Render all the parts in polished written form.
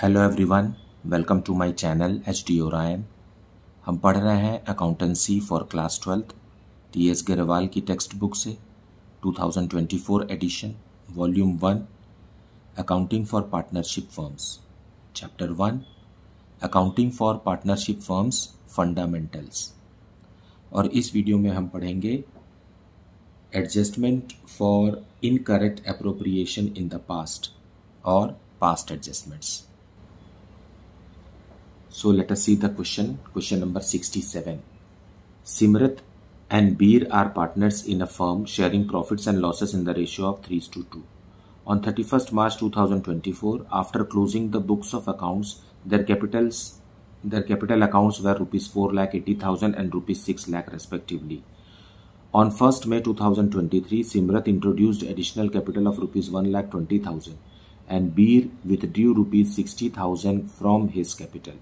Hello everyone, welcome to my channel H D Orion. हम पढ़ रहे हैं accountancy for class 12 T S. Grewal की टेक्स्ट बुक से 2024 edition volume 1 accounting for partnership firms, chapter 1 accounting for partnership firms fundamentals. और इस video में हम पढ़ेंगे adjustment for incorrect appropriation in the past और past adjustments. So let us see the question number 67. Simrat and Beer are partners in a firm sharing profits and losses in the ratio of 3:2. On 31st March 2024, after closing the books of accounts, their capital accounts were rupees 4,80,000 and rupees 6 lakh respectively. On 1st May 2023, Simrat introduced additional capital of rupees 1,20,000 and Beer withdrew rupees 60,000 from his capital.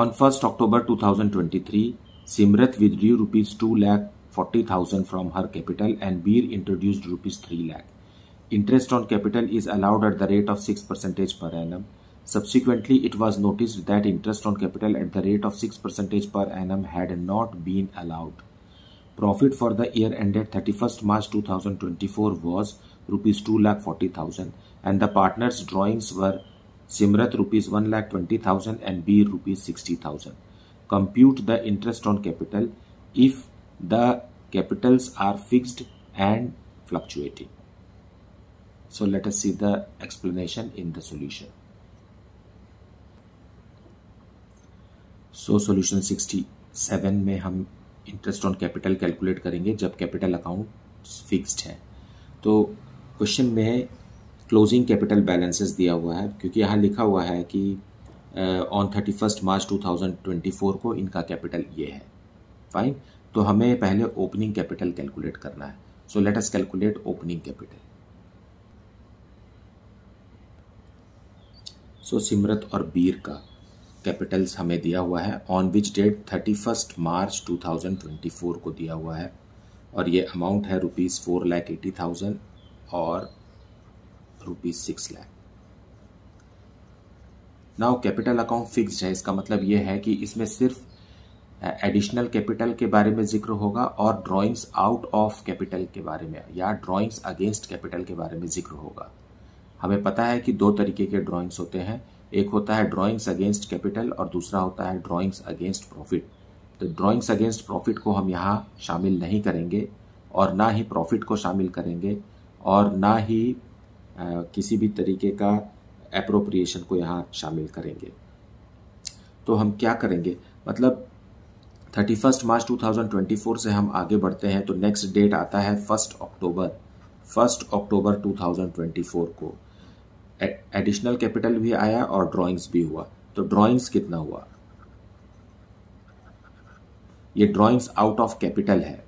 On 1st October 2023, Simrat withdrew rupees 2,40,000 from her capital and Beer introduced rupees 3 lakh. Interest on capital is allowed at the rate of 6% per annum. Subsequently, it was noticed that interest on capital at the rate of 6% per annum had not been allowed. Profit for the year ended 31st March 2024 was rupees 2,40,000 and the partners' drawings were Simrat rupees 1,20,000 and Beer rupees 60,000. Compute the interest on capital if the capitals are fixed and fluctuating. So let us see the explanation in the solution. So solution 67 में हम interest on capital calculate करेंगे जब capital account fixed है। तो question में closing capital balances दिया हुआ है, क्योंकि यहाँ लिखा हुआ है कि ऑन 31st मार्च 2024 को इनका कैपिटल ये है। फाइन, तो हमें पहले ओपनिंग कैपिटल कैलकुलेट करना है। So let us calculate opening capital. So Simrat और बीर का कैपिटल्स हमें दिया हुआ है ऑन विच डेट 31st मार्च 2024 को दिया हुआ है, और ये अमाउंट है रुपीज़ 4,80,000 और rupees 6 lakh. Now capital account fixed है, इसका मतलब यह है कि इसमें सिर्फ एडिशनल कैपिटल के बारे में जिक्र होगा और ड्राइंग्स आउट ऑफ कैपिटल के बारे में या ड्राइंग्स अगेंस्ट कैपिटल के बारे में जिक्र होगा। हमें पता है कि दो तरीके के ड्राइंग्स होते हैं, एक होता है ड्राइंग्स अगेंस्ट कैपिटल और दूसरा होता है ड्राइंग्स अगेंस्ट प्रॉफिट। तो ड्राइंग्स अगेंस्ट प्रॉफिट को हम यहाँ शामिल नहीं करेंगे और ना ही प्रॉफिट को शामिल करेंगे और ना ही किसी भी तरीके का एप्रोप्रिएशन को यहाँ शामिल करेंगे। तो हम क्या करेंगे, मतलब 31st मार्च 2024 से हम आगे बढ़ते हैं तो नेक्स्ट डेट आता है 1 अक्टूबर 2024 को। एडिशनल कैपिटल भी आया और ड्राइंग्स भी हुआ। तो ड्राइंग्स कितना हुआ, ये ड्राइंग्स आउट ऑफ कैपिटल है।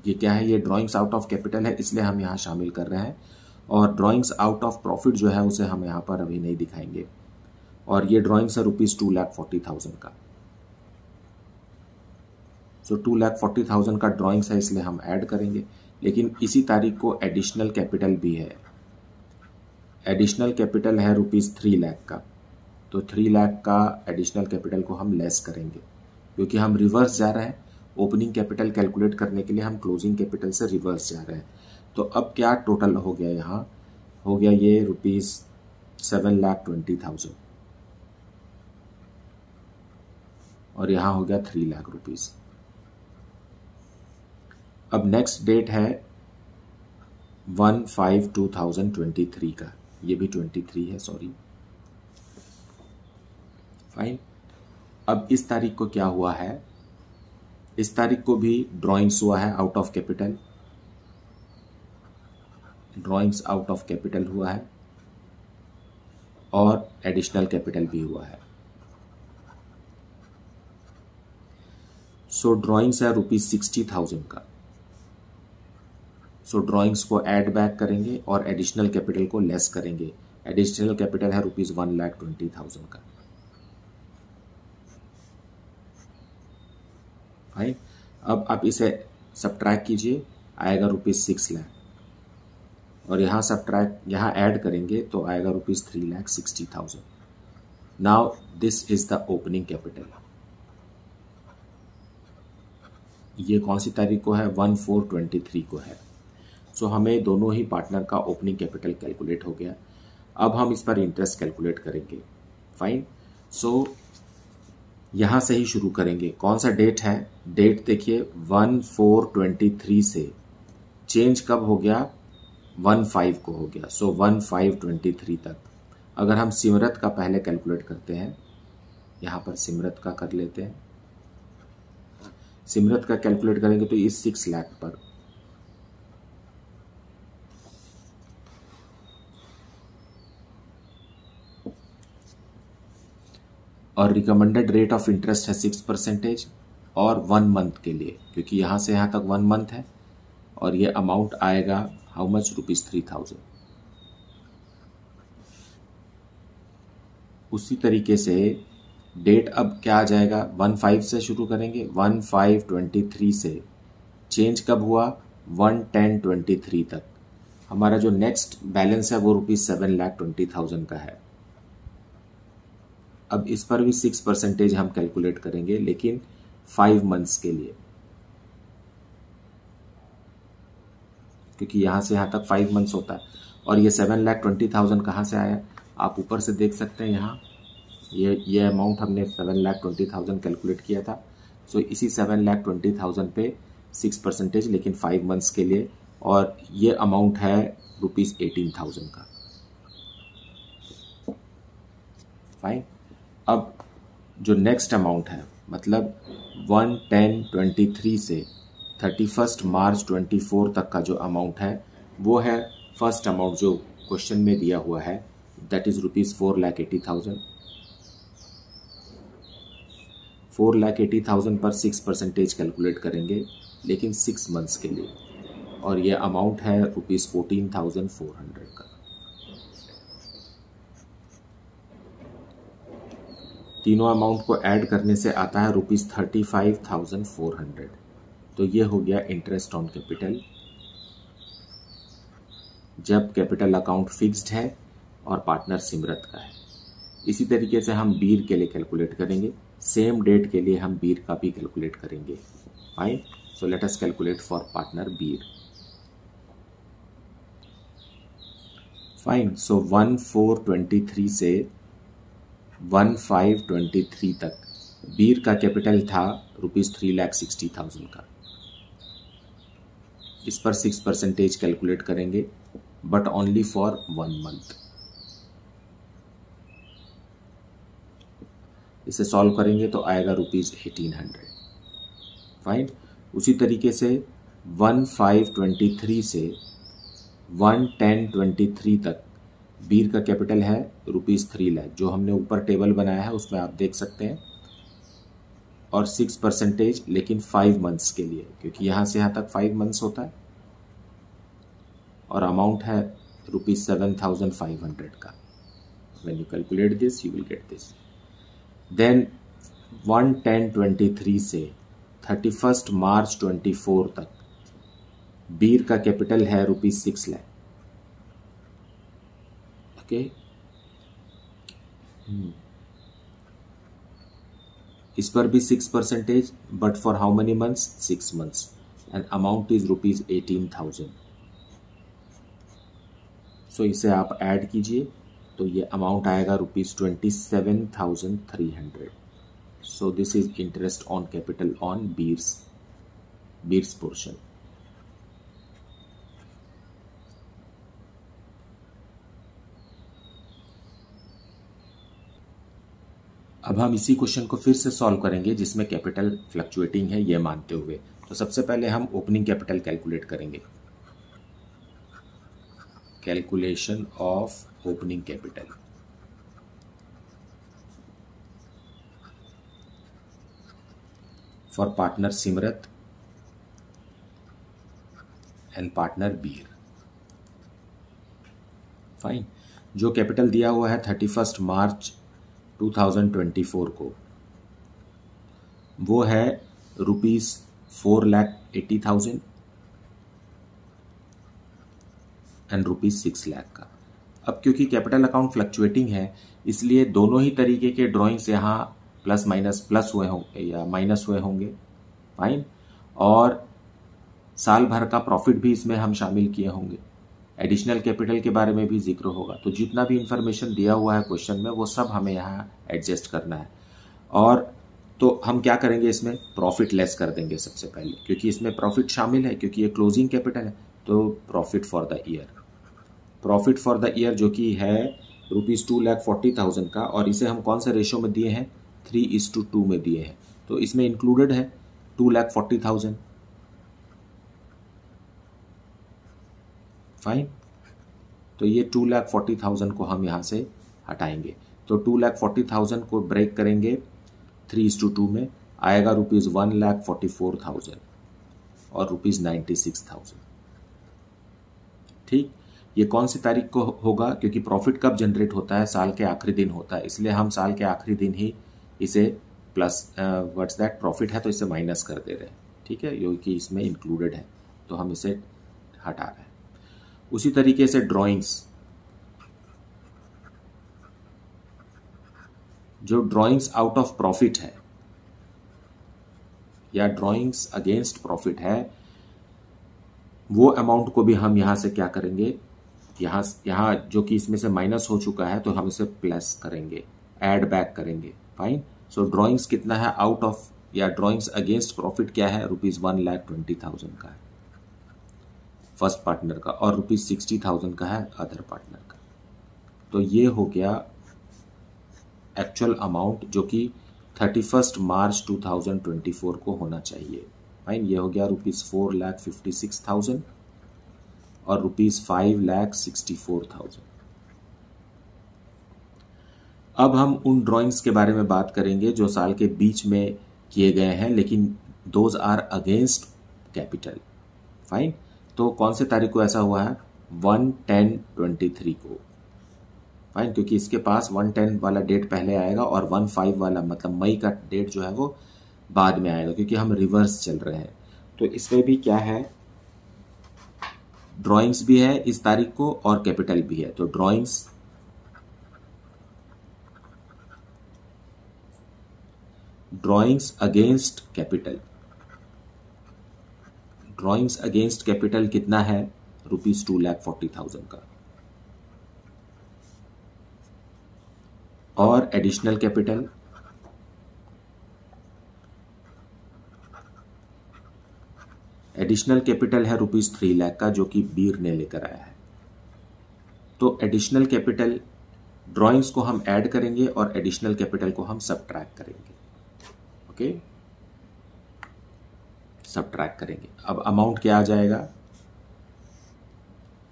ये क्या है, ये ड्राइंग्स आउट ऑफ कैपिटल है, इसलिए हम यहाँ शामिल कर रहे हैं। और ड्राइंग्स आउट ऑफ प्रॉफिट जो है उसे हम यहाँ पर अभी नहीं दिखाएंगे। और ये ड्राइंग्स है रुपीज़ 2,40,000 का। सो 2,40,000 का ड्राइंग्स है, इसलिए हम ऐड करेंगे। लेकिन इसी तारीख को एडिशनल कैपिटल भी है। एडिशनल कैपिटल है रुपीज़ 3 लाख का। तो 3 लाख का एडिशनल कैपिटल को हम लेस करेंगे, क्योंकि हम रिवर्स जा रहे हैं। ओपनिंग कैपिटल कैलकुलेट करने के लिए हम क्लोजिंग कैपिटल से रिवर्स जा रहे हैं। तो अब क्या टोटल हो गया, यहाँ हो गया ये रुपीज़ 7,20,000 और यहाँ हो गया 3 लाख रुपीज़। अब नेक्स्ट डेट है 1/5/2023 का, ये भी 23 है, सॉरी। फाइन, अब इस तारीख को क्या हुआ है, इस तारीख को भी ड्राइंग्स हुआ है out of capital, drawings out of capital हुआ है और एडिशनल कैपिटल भी हुआ है। सो ड्राइंग्स है रुपीज़ 60,000 का। सो ड्राइंग्स को ऐड बैक करेंगे और एडिशनल कैपिटल को लेस करेंगे। एडिशनल कैपिटल है रुपीज़ 1,20,000 का। फाइन, अब आप इसे सब्ट्रैक्ट कीजिए, आएगा रुपीज़ 6 लाख। और यहाँ सब्ट्रैक्ट यहाँ ऐड करेंगे तो आएगा ₹3,60,000। Now this is the opening capital. ये कौन सी तारीख को है? 1/4/23 को है। सो हमें दोनों ही पार्टनर का ओपनिंग कैपिटल कैलकुलेट हो गया। अब हम इस पर इंटरेस्ट कैलकुलेट करेंगे। फाइन। सो यहाँ से ही शुरू करेंगे। कौन सा डेट है? डेट देखिए 1/4/23 से चेंज कब हो गया? 1/5 को हो गया। सो 1/5/23 तक। अगर हम सिमरत का पहले कैलकुलेट करते हैं, यहाँ पर सिमरत का कर लेते हैं। सिमरत का कैलकुलेट करेंगे तो इस 6 लाख पर और रिकमेंडेड रेट ऑफ इंटरेस्ट है 6% और 1 मंथ के लिए, क्योंकि यहाँ से यहाँ तक 1 मंथ है। और ये अमाउंट आएगा हाउ मच? ₹3,000। उसी तरीके से डेट अब क्या आ जाएगा? 1/5 से शुरू करेंगे। 1/5/23 से चेंज कब हुआ? 1/10/23 तक। हमारा जो नेक्स्ट बैलेंस है वो ₹7,20,000 का है। अब इस पर भी 6% हम कैलकुलेट करेंगे, लेकिन 5 मंथ्स के लिए, क्योंकि यहाँ से यहाँ तक 5 मंथ्स होता है। और ये 7,20,000 कहाँ से आया? आप ऊपर से देख सकते हैं। यहाँ ये अमाउंट हमने 7,20,000 कैलकुलेट किया था। सो इसी 7,20,000 पे 6%, लेकिन 5 मंथ्स के लिए, और ये अमाउंट है ₹18,000 का। फाइन। अब जो नेक्स्ट अमाउंट है, मतलब 1/10/23 से 31 मार्च 24 तक का जो अमाउंट है, वो है फर्स्ट अमाउंट जो क्वेश्चन में दिया हुआ है, दैट इज ₹4,80,000। 4,80,000 पर 6% कैलकुलेट करेंगे, लेकिन 6 मंथ्स के लिए, और ये अमाउंट है ₹14,400 का। तीनों अमाउंट को ऐड करने से आता है ₹35,400। तो ये हो गया इंटरेस्ट ऑन कैपिटल, जब कैपिटल अकाउंट फिक्स्ड है और पार्टनर सिमरत का है। इसी तरीके से हम बीर के लिए कैलकुलेट करेंगे। सेम डेट के लिए हम बीर का भी कैलकुलेट करेंगे। Fine. So let us calculate for partner Bir. Fine. So 1/4/23 से 1/5/23 तक बीर का कैपिटल था ₹3,60,000 का। इस पर 6% कैलकुलेट करेंगे, बट ओनली फॉर 1 मंथ। इसे सॉल्व करेंगे तो आएगा ₹1,800। फाइन। उसी तरीके से 1/5/23 से 1/10/23 तक बीर का कैपिटल है ₹3 लाख, जो हमने ऊपर टेबल बनाया है उसमें आप देख सकते हैं, और 6%, लेकिन 5 मंथ्स के लिए, क्योंकि यहाँ से यहाँ तक 5 मंथ्स होता है, और अमाउंट है ₹7,500 का। When you calculate this, you will get this. Then 1/10/23 से 31 मार्च 24 तक बीर का कैपिटल है ₹6 लाख। ओके। इस पर भी 6%, but for how many months? 6 months, and amount is ₹18,000। So इसे आप ऐड कीजिए तो ये अमाउंट आएगा ₹27,300। So this is interest on capital on Bir's portion. अब हम इसी क्वेश्चन को फिर से सॉल्व करेंगे, जिसमें कैपिटल फ्लक्चुएटिंग है ये मानते हुए। तो सबसे पहले हम ओपनिंग कैपिटल कैलकुलेट करेंगे। Calculation of opening capital. For partner Simrat and partner Bir. Fine. जो कैपिटल दिया हुआ है 31 मार्च 2024 को, वो है ₹4,80,000। एंड ₹6 लाख का। अब क्योंकि कैपिटल अकाउंट फ्लक्चुएटिंग है इसलिए दोनों ही तरीके के ड्राइंग्स यहाँ प्लस माइनस प्लस हुए होंगे या माइनस हुए होंगे, फाइन। और साल भर का प्रॉफिट भी इसमें हम शामिल किए होंगे, एडिशनल कैपिटल के बारे में भी जिक्र होगा। तो जितना भी इंफॉर्मेशन दिया हुआ है क्वेश्चन में वो सब हमें यहाँ एडजस्ट करना है। और तो हम क्या करेंगे, इसमें प्रॉफिट लेस कर देंगे सबसे पहले, क्योंकि इसमें प्रॉफिट शामिल है, क्योंकि ये क्लोजिंग कैपिटल है। तो प्रॉफिट फॉर द ईयर जो कि है ₹2,40,000 का, और इसे हम कौन से रेशो में दिए हैं, 3:2 में दिए हैं। तो इसमें इंक्लूडेड है 2,40,000, फाइन। तो ये 2,40,000 को हम यहाँ से हटाएंगे। तो 2,40,000 को ब्रेक करेंगे 3:2 में, आएगा ₹1,44,000 और ₹96,000। ठीक, ये कौन सी तारीख को होगा, क्योंकि प्रॉफिट कब जनरेट होता है, साल के आखिरी दिन होता है, इसलिए हम साल के आखिरी दिन ही इसे प्लस व्हाट्स दैट प्रॉफिट है तो इसे माइनस कर दे रहे हैं। ठीक है, क्योंकि इसमें इंक्लूडेड है तो हम इसे हटा रहे हैं। उसी तरीके से जो ड्राइंग्स आउट ऑफ प्रॉफिट है या ड्राइंग्स अगेंस्ट प्रॉफिट है, वो अमाउंट को भी हम यहां से क्या करेंगे, यहाँ जो कि इसमें से माइनस हो चुका है तो हम इसे प्लस करेंगे, ऐड बैक करेंगे, फाइन। सो ड्राइंग्स कितना है आउट ऑफ या ड्राइंग्स अगेंस्ट प्रॉफिट क्या है, ₹1,20,000 का है फर्स्ट पार्टनर का, और ₹60,000 का है अदर पार्टनर का। तो ये हो गया एक्चुअल अमाउंट जो कि 31 मार्च 2024 को होना चाहिए, फाइन। ये हो गया ₹4,56,000 और ₹5,64,000। अब हम उन ड्राइंग्स के बारे में बात करेंगे जो साल के बीच में किए गए हैं, लेकिन those are against capital, fine. तो कौन से तारीख को ऐसा हुआ है, 1/10/23 को, फाइन, क्योंकि इसके पास 1/10 वाला डेट पहले आएगा और 1/5 वाला मतलब मई का डेट जो है वो बाद में आएगा, क्योंकि हम रिवर्स चल रहे हैं। तो इसमें भी क्या है, ड्राइंग्स भी है इस तारीख को और कैपिटल भी है। तो ड्राइंग्स अगेंस्ट कैपिटल कितना है, ₹2,40,000 का। और एडिशनल कैपिटल है ₹3 लाख का, जो कि बीर ने लेकर आया है। तो एडिशनल कैपिटल ड्राइंग्स को हम ऐड करेंगे और एडिशनल कैपिटल को हम सबट्रैक्ट करेंगे, ओके, सबट्रैक्ट करेंगे। अब अमाउंट क्या आ जाएगा,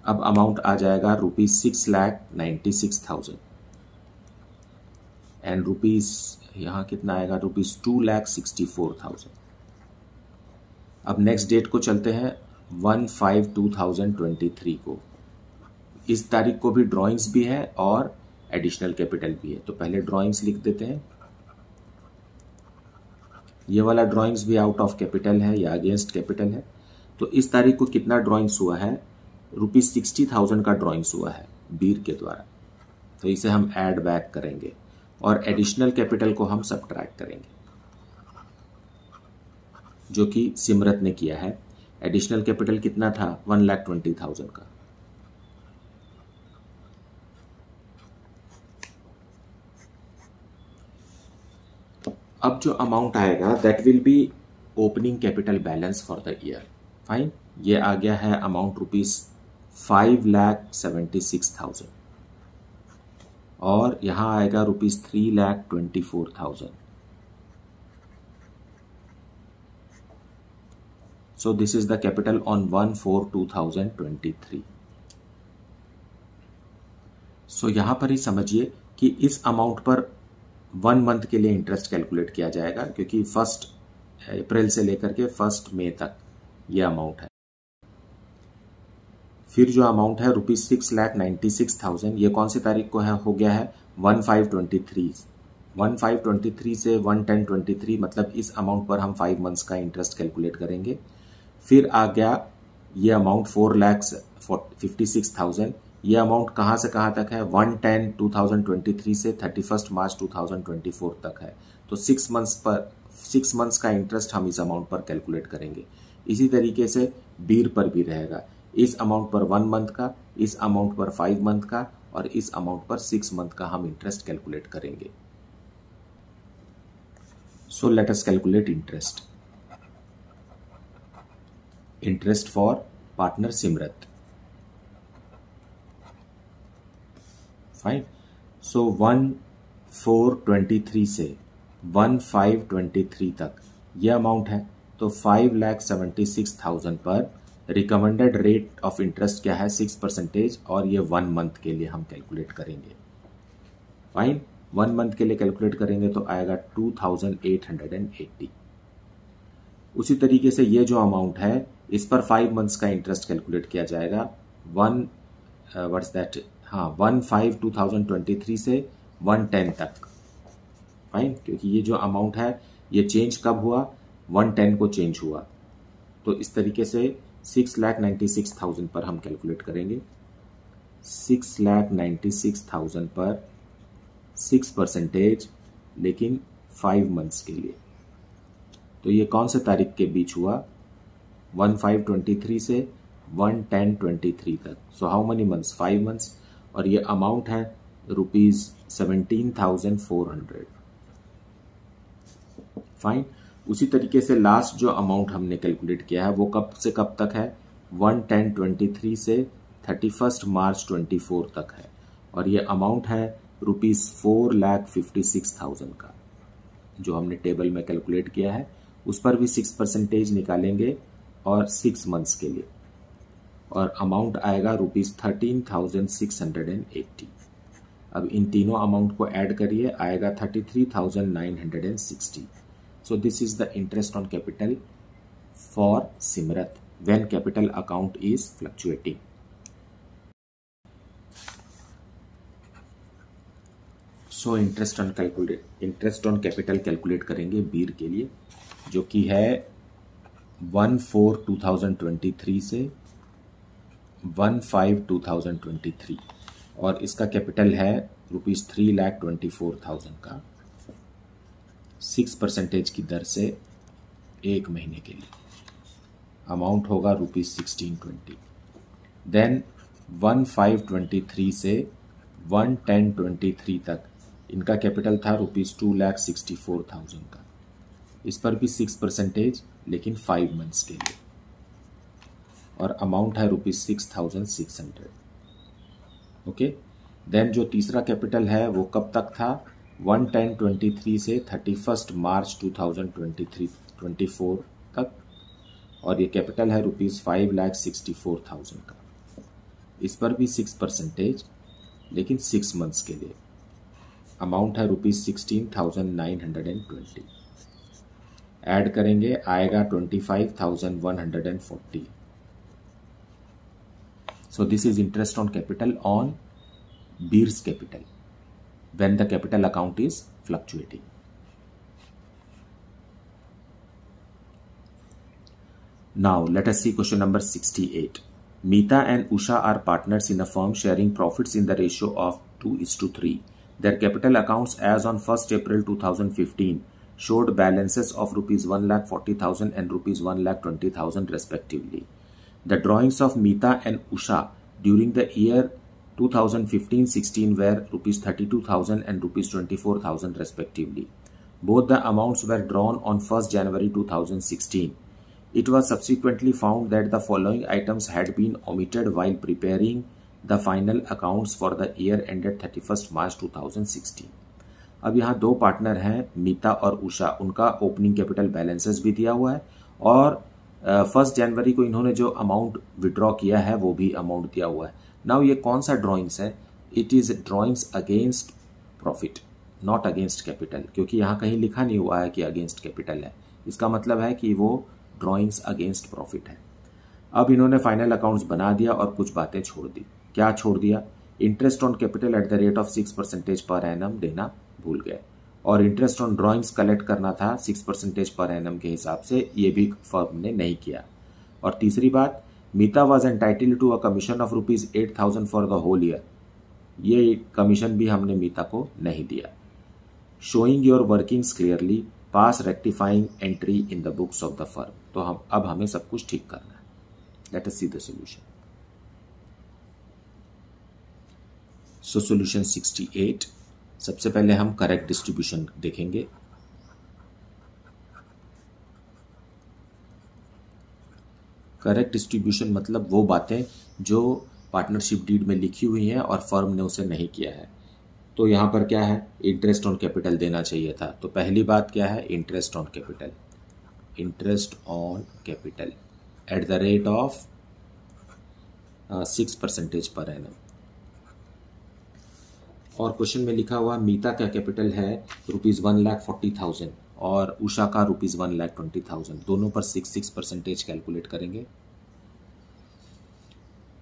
अब अमाउंट आ जाएगा ₹6,96,000 एंड यहाँ कितना आएगा, ₹2,64,000। अब नेक्स्ट डेट को चलते हैं 1/5/2023 को। इस तारीख को भी ड्राइंग्स भी है और एडिशनल कैपिटल भी है। तो पहले ड्राइंग्स लिख देते हैं। ये वाला ड्राइंग्स भी आउट ऑफ कैपिटल है या अगेंस्ट कैपिटल है। तो इस तारीख को कितना ड्राइंग्स हुआ है, ₹60,000 का ड्राइंग्स हुआ है बीर के द्वारा। तो इसे हम ऐड बैक करेंगे और एडिशनल कैपिटल को हम सबट्रैक्ट करेंगे, जो कि सिमरत ने किया है। एडिशनल कैपिटल कितना था, 1,20,000 का। अब जो अमाउंट आएगा that will be opening capital balance for the year, fine. ये आ गया है अमाउंट ₹5,76,000 और यहां आएगा ₹3,24,000। So this is the capital on 1/4/2023. So यहां पर ही समझिए कि इस अमाउंट पर 1 मंथ के लिए इंटरेस्ट कैलकुलेट किया जाएगा, क्योंकि 1 अप्रैल से लेकर के 1 मई तक ये अमाउंट है। फिर जो अमाउंट है ₹6,96,000, ये कौन सी तारीख को है, हो गया है 1/5/23। 1/5/23 से 1/10/23, मतलब इस अमाउंट पर हम 5 मंथ्स का इंटरेस्ट कैलकुलेट करेंगे। फिर आ गया ये अमाउंट 4,56,000। ये अमाउंट कहाँ से कहाँ तक है? 1/10/2023 से 31 मार्च 2024 तक है। तो 6 मंथ्स का इंटरेस्ट हम इस अमाउंट पर कैलकुलेट करेंगे। इसी तरीके से बीर पर भी रहेगा। इस अमाउंट पर 1 मंथ का, इस अमाउंट पर 5 मंथ का और इस अमाउंट पर 6 मंथ का हम इंटरेस्ट कैलकुलेट करेंगे। So let us calculate interest for partner Simrat. Fine. So 1/4/23 से 1/5/23 तक ये अमाउंट है। तो 5,76,000 पर रिकमेंडेड रेट ऑफ इंटरेस्ट क्या है? 6% और ये 1 मंथ के लिए हम कैलकुलेट करेंगे। फाइन। 1 मंथ के लिए कैलकुलेट करेंगे तो आएगा 2,880। उसी तरीके से ये जो अमाउंट है इस पर 5 मंथ्स का इंटरेस्ट कैलकुलेट किया जाएगा। 1/5/2023 से 1/10 तक। फाइन। क्योंकि ये जो अमाउंट है ये चेंज कब हुआ? 1/10 को चेंज हुआ। तो इस तरीके से 6,96,000 पर हम कैलकुलेट करेंगे। 6,96,000 पर 6%, लेकिन 5 मंथ्स के लिए। तो ये कौन से तारीख के बीच हुआ? 1/5/23 से 1/10/23 तक। So how many months? 5 months. और ये अमाउंट है ₹17,400। फाइन। उसी तरीके से लास्ट जो अमाउंट हमने कैलकुलेट किया है वो कब से कब तक है? 1/10/23 से 31 मार्च 24 तक है। और ये अमाउंट है ₹4,56,000 का, जो हमने टेबल में कैलकुलेट किया है। उस पर भी 6% निकालेंगे और 6 मंथ्स के लिए, और अमाउंट आएगा ₹13,680। अब इन तीनों अमाउंट को ऐड करिए, आएगा 33,960। सो this is the interest on capital for Simrat when capital account is fluctuating. So interest on capital calculate करेंगे बीर के लिए, जो कि है 1/4/2023 से 1/5/2023, और इसका कैपिटल है ₹3,24,000 का। 6% की दर से 1 महीने के लिए अमाउंट होगा ₹1620। देन 1/5/23 से 1/10/23 तक इनका कैपिटल था ₹2,64,000 का। इस पर भी 6%, लेकिन 5 मंथ्स के लिए, और अमाउंट है ₹6,600। ओके। देन जो तीसरा कैपिटल है वो कब तक था? 1/10/23 से 31 मार्च 2024 तक, और ये कैपिटल है ₹5,64,000 का। इस पर भी 6%, लेकिन 6 मंथ्स के लिए, अमाउंट है ₹16,920। ऐड करेंगे, आएगा 25,140। So this is interest on capital on Bir's capital when the capital account is fluctuating. Now let us see question number 68. Meeta and Usha are partners in a firm sharing profits in the ratio of 2:3. Their capital accounts as on 1st April 2015 showed balances of ₹1,40,000 and ₹1,20,000 respectively. The drawings of Meeta and Usha during the year 2015-16 were ₹32,000 and ₹24,000 respectively. Both the amounts were drawn on 1st January 2016. It was subsequently found that the following items had been omitted while preparing the final accounts for the year ended 31st March 2016. अब यहाँ दो partner हैं, मीता और उषा, उनका opening capital balances भी दिया हुआ है, और 1 जनवरी को इन्होंने जो अमाउंट विड्रॉ किया है वो भी अमाउंट दिया हुआ है। नाउ ये कौन सा ड्राइंग्स है? It is drawings against profit, not against capital, क्योंकि यहाँ कहीं लिखा नहीं हुआ है कि अगेंस्ट कैपिटल है। इसका मतलब है कि वो ड्राइंग्स अगेंस्ट प्रॉफिट है। अब इन्होंने फाइनल अकाउंट्स बना दिया और कुछ बातें छोड़ दी। क्या छोड़ दिया? Interest on capital at the rate of 6% per annum देना भूल गए, और इंटरेस्ट ऑन ड्राइंग्स कलेक्ट करना था 6% पर एनम के हिसाब से, ये भी फर्म ने नहीं किया। और तीसरी बात, Meeta was entitled to a commission of ₹8,000 for the whole year. ये कमीशन भी हमने मीता को नहीं दिया। Showing your workings clearly, pass rectifying entry in the books of the firm. तो अब हमें सब कुछ ठीक करना है। Let us see the solution. So solution 68, सबसे पहले हम करेक्ट डिस्ट्रीब्यूशन देखेंगे। करेक्ट डिस्ट्रीब्यूशन मतलब वो बातें जो पार्टनरशिप डीड में लिखी हुई हैं और फर्म ने उसे नहीं किया है। तो यहाँ पर क्या है, इंटरेस्ट ऑन कैपिटल देना चाहिए था। तो पहली बात क्या है, interest on capital, interest on capital at the rate of 6% per annum. और क्वेश्चन में लिखा हुआ मीता का कैपिटल है ₹1,40,000 और उषा का ₹1,20,000। दोनों पर 6% कैलकुलेट करेंगे।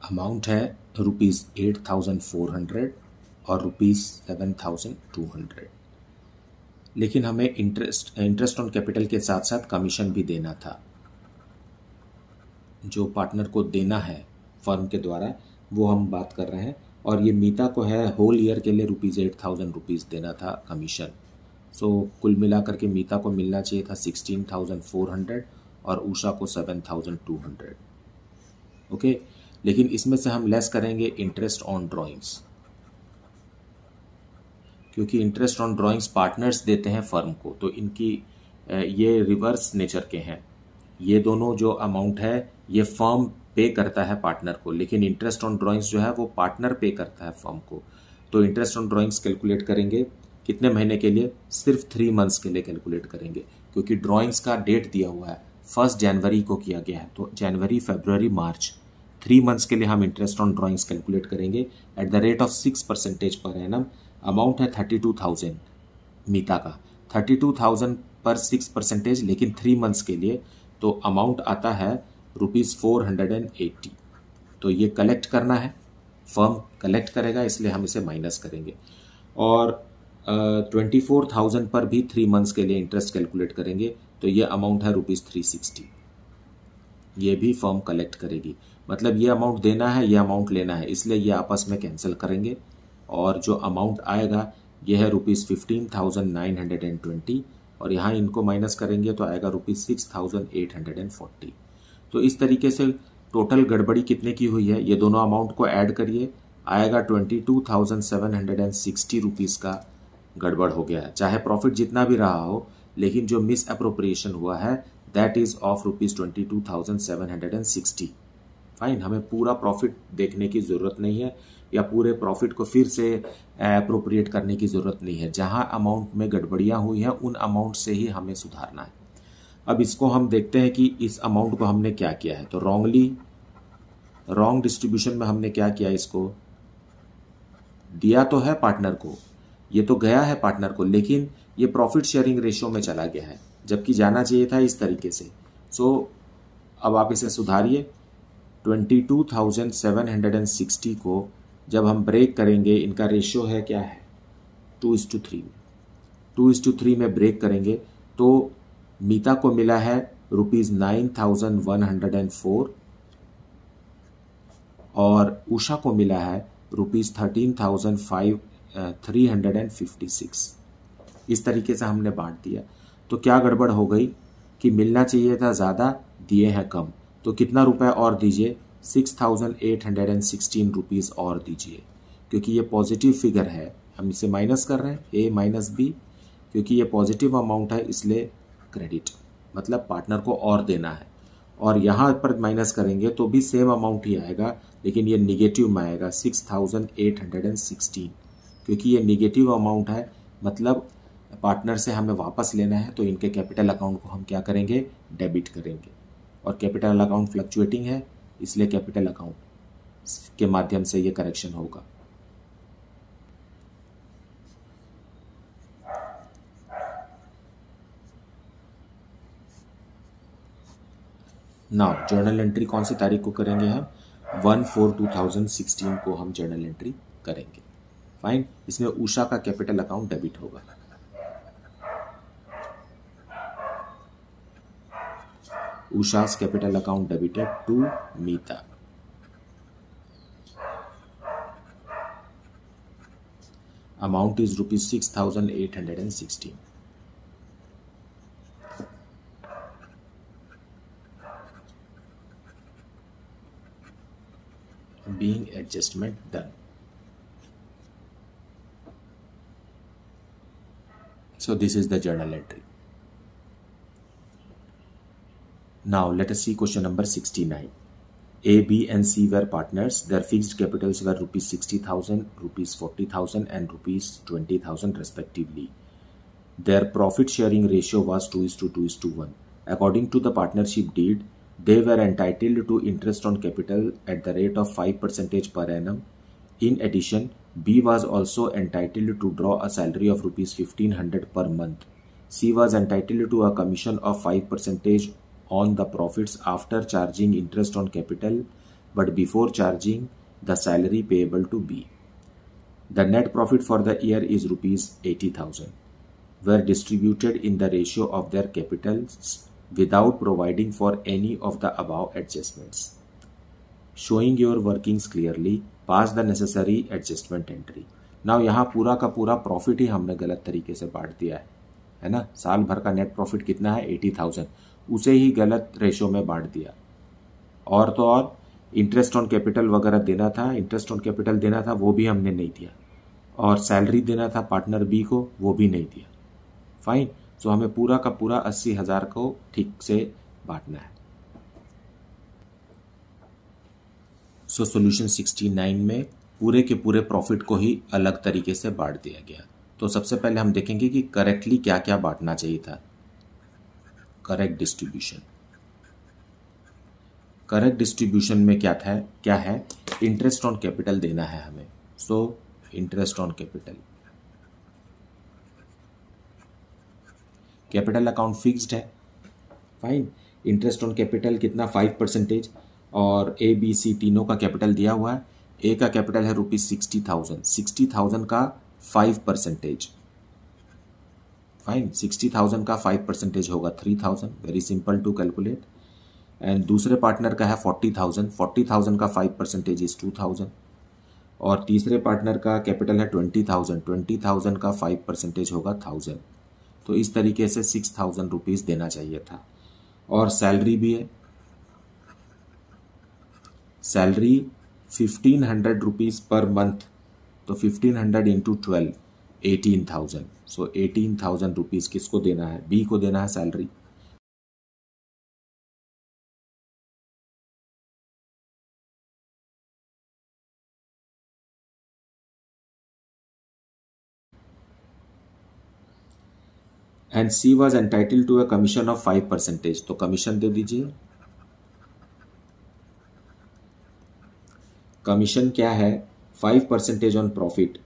अमाउंट है ₹8,400 और ₹7,200। लेकिन हमें इंटरेस्ट ऑन कैपिटल के साथ साथ कमीशन भी देना था। जो पार्टनर को देना है फर्म के द्वारा वो हम बात कर रहे हैं। और ये मीता को है होल ईयर के लिए ₹8,000 देना था कमीशन। सो कुल मिलाकर के मीता को मिलना चाहिए था 16,400 और उषा को 7,200। ओके, लेकिन इसमें से हम लेस करेंगे इंटरेस्ट ऑन ड्राइंग्स, क्योंकि इंटरेस्ट ऑन ड्राइंग्स पार्टनर्स देते हैं फर्म को। तो इनकी ये रिवर्स नेचर के हैं। ये दोनों जो अमाउंट है ये फर्म पे करता है पार्टनर को, लेकिन इंटरेस्ट ऑन ड्राइंग्स जो है वो पार्टनर पे करता है फर्म को। तो इंटरेस्ट ऑन ड्राइंग्स कैलकुलेट करेंगे कितने महीने के लिए, सिर्फ 3 मंथ्स के लिए कैलकुलेट करेंगे, क्योंकि ड्राइंग्स का डेट दिया हुआ है 1 जनवरी को किया गया है। तो जनवरी, फरवरी, मार्च 3 मंथ्स के लिए हम इंटरेस्ट ऑन ड्राइंग्स कैलकुलेट करेंगे eight the rate of 6% per annum. Amount है 32,000 मीता का, 32,000 पर 6%, लेकिन 3 मंथ्स के लिए। तो अमाउंट आता है ₹480। तो ये कलेक्ट करना है, फर्म कलेक्ट करेगा, इसलिए हम इसे माइनस करेंगे। और 24,000 पर भी 3 मंथ्स के लिए इंटरेस्ट कैलकुलेट करेंगे। तो ये अमाउंट है ₹360। ये भी फर्म कलेक्ट करेगी। मतलब ये अमाउंट देना है, ये अमाउंट लेना है, इसलिए ये आपस में कैंसिल करेंगे। और जो अमाउंट आएगा ये है ₹15,920 और यहाँ इनको माइनस करेंगे तो आएगा ₹6,840। तो इस तरीके से टोटल गड़बड़ी कितने की हुई है, ये दोनों अमाउंट को ऐड करिए, आएगा ₹22,760 का गड़बड़ हो गया है। चाहे प्रॉफिट जितना भी रहा हो, लेकिन जो मिस अप्रोप्रिएशन हुआ है दैट इज ऑफ ₹22,760। फाइन, हमें पूरा प्रॉफिट देखने की जरूरत नहीं है या पूरे प्रॉफिट को फिर से अप्रोप्रिएट करने की जरूरत नहीं है। जहां अमाउंट में गड़बड़ियां हुई हैं उन अमाउंट से ही हमें सुधारना है। अब इसको हम देखते हैं कि इस अमाउंट को हमने क्या किया है। तो रॉन्ग डिस्ट्रीब्यूशन में हमने क्या किया, इसको दिया तो है पार्टनर को, ये तो गया है पार्टनर को, लेकिन ये प्रॉफिट शेयरिंग रेशियो में चला गया है, जबकि जाना चाहिए था इस तरीके से। सो अब आप इसे सुधारिए। 22,760 को जब हम ब्रेक करेंगे, इनका रेशियो है क्या है 2:3 में, 2:3 में ब्रेक करेंगे तो मीता को मिला है ₹9,104 और उषा को मिला है ₹13,356। इस तरीके से हमने बांट दिया। तो क्या गड़बड़ हो गई कि मिलना चाहिए था ज़्यादा, दिए हैं कम। तो कितना रुपए और दीजिए, ₹6,816 और दीजिए, क्योंकि ये पॉजिटिव फिगर है। हम इसे माइनस कर रहे हैं, A माइनस B, क्योंकि ये पॉजिटिव अमाउंट है इसलिए क्रेडिट, मतलब पार्टनर को और देना है। और यहाँ पर माइनस करेंगे तो भी सेम अमाउंट ही आएगा, लेकिन ये निगेटिव में आएगा 6,816, क्योंकि ये निगेटिव अमाउंट है, मतलब पार्टनर से हमें वापस लेना है। तो इनके कैपिटल अकाउंट को हम क्या करेंगे, डेबिट करेंगे। और कैपिटल अकाउंट फ्लक्चुएटिंग है, इसलिए कैपिटल अकाउंट के माध्यम से ये करेक्शन होगा। नाउ जर्नल एंट्री कौन सी तारीख को करेंगे, हम 1/4/2016 को हम जर्नल एंट्री करेंगे। फाइन, इसमें उषा का कैपिटल अकाउंट डेबिट होगा। Usha's capital account debited to Meeta. Amount is rupees 6,816. Being adjustment done. So this is the journal entry. Now let us see question number 69. A, B and C were partners. Their fixed capitals were rupees 60,000, rupees 40,000 and rupees 20,000 respectively. Their profit sharing ratio was 2:2:1. According to the partnership deed, they were entitled to interest on capital at the rate of 5% per annum. In addition, B was also entitled to draw a salary of rupees 1,500 per month. C was entitled to a commission of 5% on the profits after charging interest on capital, but before charging the salary payable to B. The net profit for the year is rupees 80,000. Were distributed in the ratio of their capitals without providing for any of the above adjustments. Showing your workings clearly, pass the necessary adjustment entry. Now यहाँ पूरा का पूरा profit ही हमने गलत तरीके से बांट दिया है ना। साल भर का नेट प्रॉफिट कितना है 80,000, उसे ही गलत रेशो में बांट दिया। और तो और इंटरेस्ट ऑन कैपिटल वगैरह देना था, इंटरेस्ट ऑन कैपिटल देना था वो भी हमने नहीं दिया, और सैलरी देना था पार्टनर बी को वो भी नहीं दिया। फाइन। सो हमें पूरा का पूरा 80,000 को ठीक से बांटना है। सो सॉल्यूशन 69 में पूरे के पूरे प्रॉफिट को ही अलग तरीके से बांट दिया गया। तो सबसे पहले हम देखेंगे कि करेक्टली क्या क्या बांटना चाहिए था। Correct distribution. करेक्ट डिस्ट्रीब्यूशन में क्या है इंटरेस्ट ऑन कैपिटल देना है हमें। सो interest on capital, capital account fixed है। फाइन। इंटरेस्ट ऑन कैपिटल कितना 5%, और ए बी सी तीनों का कैपिटल दिया हुआ है। ए का कैपिटल है रुपीज 60,000, 60,000 का 5%। फाइन। 60,000 का 5% होगा 3,000, very simple to calculate. And दूसरे पार्टनर का है 40,000, 40,000 का 5% इज 2,000, और तीसरे पार्टनर का कैपिटल है 20,000, 20,000 का 5% होगा 1,000। तो इस तरीके से 6,000 रुपीज देना चाहिए था। और सैलरी भी है, सैलरी 1,500 रुपीज पर मंथ, तो 1,500 इंटू 12 18,000। सो 18,000 रुपीज किसको देना है, बी को देना है salary. And C was entitled to a commission of 5%, तो कमीशन दे दीजिए। कमीशन क्या है 5% on profit,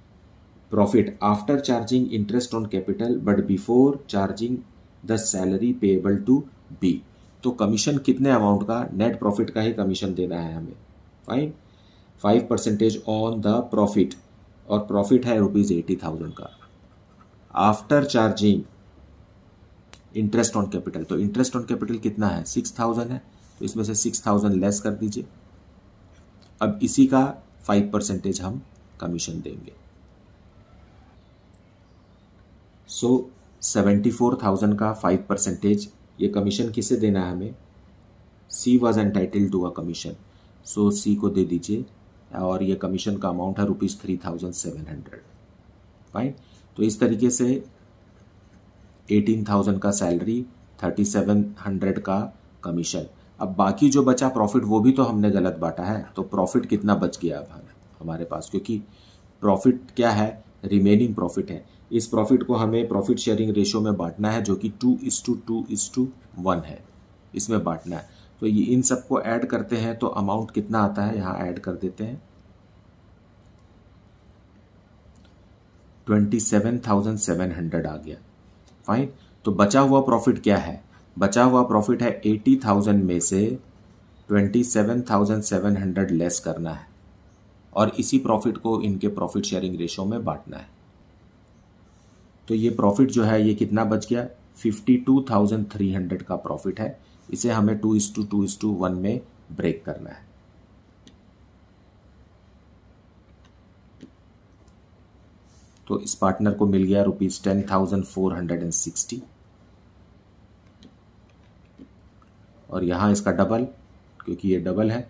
profit after charging interest on capital but before charging the salary payable to B. तो कमीशन कितने अमाउंट का, नेट प्रॉफिट का ही कमीशन देना है हमें। फाइन। 5% ऑन द प्रॉफिट, और प्रॉफिट है रुपीज 80,000 का, after charging interest on capital. तो इंटरेस्ट ऑन कैपिटल कितना है 6,000 है, तो इसमें से 6,000 लेस कर दीजिए। अब इसी का 5% हम कमीशन देंगे। सो 74,000 का 5% ये कमीशन किसे देना है हमें, C was entitled to a commission, so C को दे दीजिए। और ये कमीशन का अमाउंट है रुपीज 3,700। फाइन। तो इस तरीके से 18,000 का सैलरी, 3,700 का कमीशन। अब बाकी जो बचा प्रॉफिट वो भी तो हमने गलत बांटा है, तो प्रॉफिट कितना बच गया अब हमारे पास, क्योंकि प्रॉफिट क्या है रिमेनिंग प्रॉफिट है। इस प्रॉफिट को हमें प्रॉफिट शेयरिंग रेशियो में बांटना है, जो कि 2:2:1 है, इसमें बांटना है। तो ये इन सबको ऐड करते हैं तो अमाउंट कितना आता है, यहाँ ऐड कर देते हैं 27,700 आ गया। फाइन। तो बचा हुआ प्रॉफिट क्या है, बचा हुआ प्रॉफिट है 80,000 में से 27,700 लेस करना है, और इसी प्रॉफिट को इनके प्रॉफिट शेयरिंग रेशियो में बांटना है। तो ये प्रॉफिट जो है ये कितना बच गया 52,300 का प्रॉफिट है, इसे हमें 2:2:1 में ब्रेक करना है। तो इस पार्टनर को मिल गया ₹10,460 और यहाँ इसका डबल, क्योंकि ये डबल है,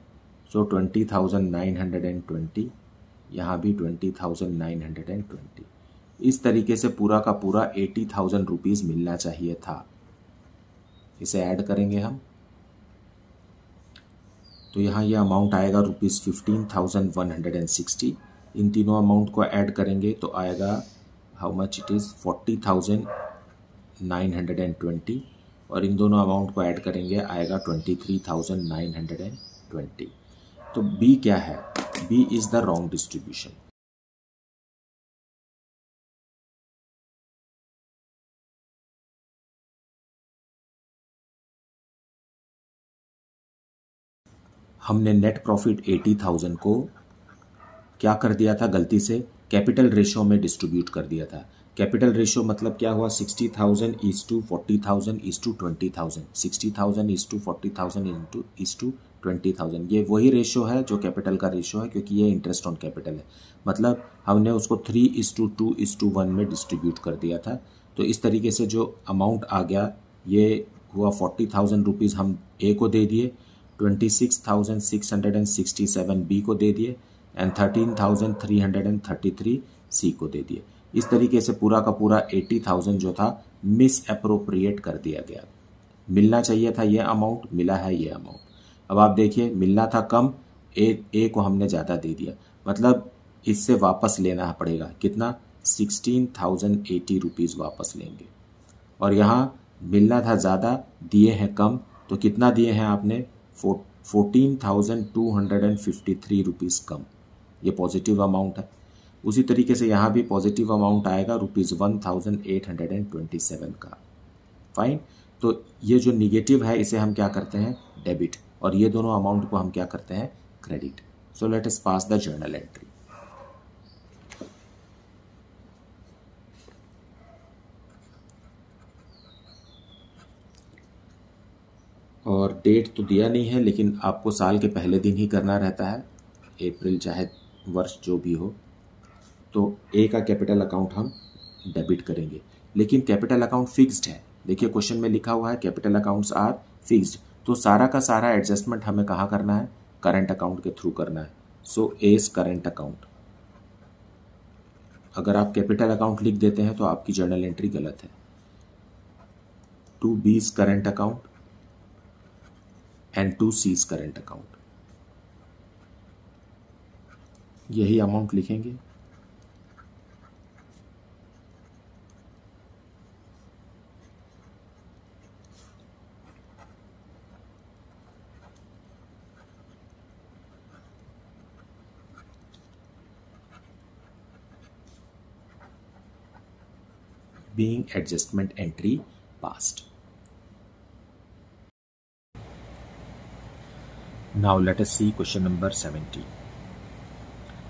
सो 20,920, यहाँ भी 20,920। इस तरीके से पूरा का पूरा 80,000 रुपीज़ मिलना चाहिए था। इसे ऐड करेंगे हम, तो यहाँ ये अमाउंट आएगा ₹15,160। इन तीनों अमाउंट को ऐड करेंगे तो आएगा हाउ मच इट इज़ 40,920 और इन दोनों अमाउंट को ऐड करेंगे आएगा 23,920। तो बी क्या है? B is the wrong distribution. हमने नेट प्रॉफिट 80,000 को क्या कर दिया था गलती से? कैपिटल रेशियो में डिस्ट्रीब्यूट कर दिया था। कैपिटल रेशियो मतलब क्या हुआ? 60,000 is to 40,000 is to 20,000, 60,000 is to 40,000 is to 20,000। ये वही रेशियो है जो कैपिटल का रेशियो है, क्योंकि ये इंटरेस्ट ऑन कैपिटल है। मतलब हमने उसको 3:2:1 में डिस्ट्रीब्यूट कर दिया था। तो इस तरीके से जो अमाउंट आ गया ये हुआ 40,000 रुपीज़ हम ए को दे दिए, 26,667 बी को दे दिए एंड 13,333 सी को दे दिए। इस तरीके से पूरा का पूरा 80,000 जो था मिस अप्रोप्रिएट कर दिया गया। मिलना चाहिए था ये अमाउंट, मिला है ये अमाउंट। अब आप देखिए, मिलना था कम, ए को हमने ज़्यादा दे दिया, मतलब इससे वापस लेना पड़ेगा कितना? 16,080 रुपीज़ वापस लेंगे। और यहाँ मिलना था ज़्यादा, दिए हैं कम, तो कितना दिए हैं आपने? 14,253 रुपीज़ कम। ये पॉजिटिव अमाउंट है। उसी तरीके से यहाँ भी पॉजिटिव अमाउंट आएगा ₹1,827 का। फाइन। तो ये जो निगेटिव है इसे हम क्या करते हैं? डेबिट, और ये दोनों अमाउंट को हम क्या करते हैं? Credit. So let us pass the journal entry. और डेट तो दिया नहीं है, लेकिन आपको साल के पहले दिन ही करना रहता है, अप्रैल चाहे वर्ष जो भी हो। तो ए का कैपिटल अकाउंट हम डेबिट करेंगे, लेकिन कैपिटल अकाउंट फिक्स्ड है। देखिए क्वेश्चन में लिखा हुआ है कैपिटल अकाउंट्स आर फिक्स्ड, तो सारा का सारा एडजस्टमेंट हमें कहाँ करना है? करंट अकाउंट के थ्रू करना है। सो एस करंट अकाउंट। अगर आप कैपिटल अकाउंट लिख देते हैं तो आपकी जर्नल एंट्री गलत है। To B's current account and to C's current account, यही अमाउंट लिखेंगे। being adjustment entry passed. Now let us see question number 70।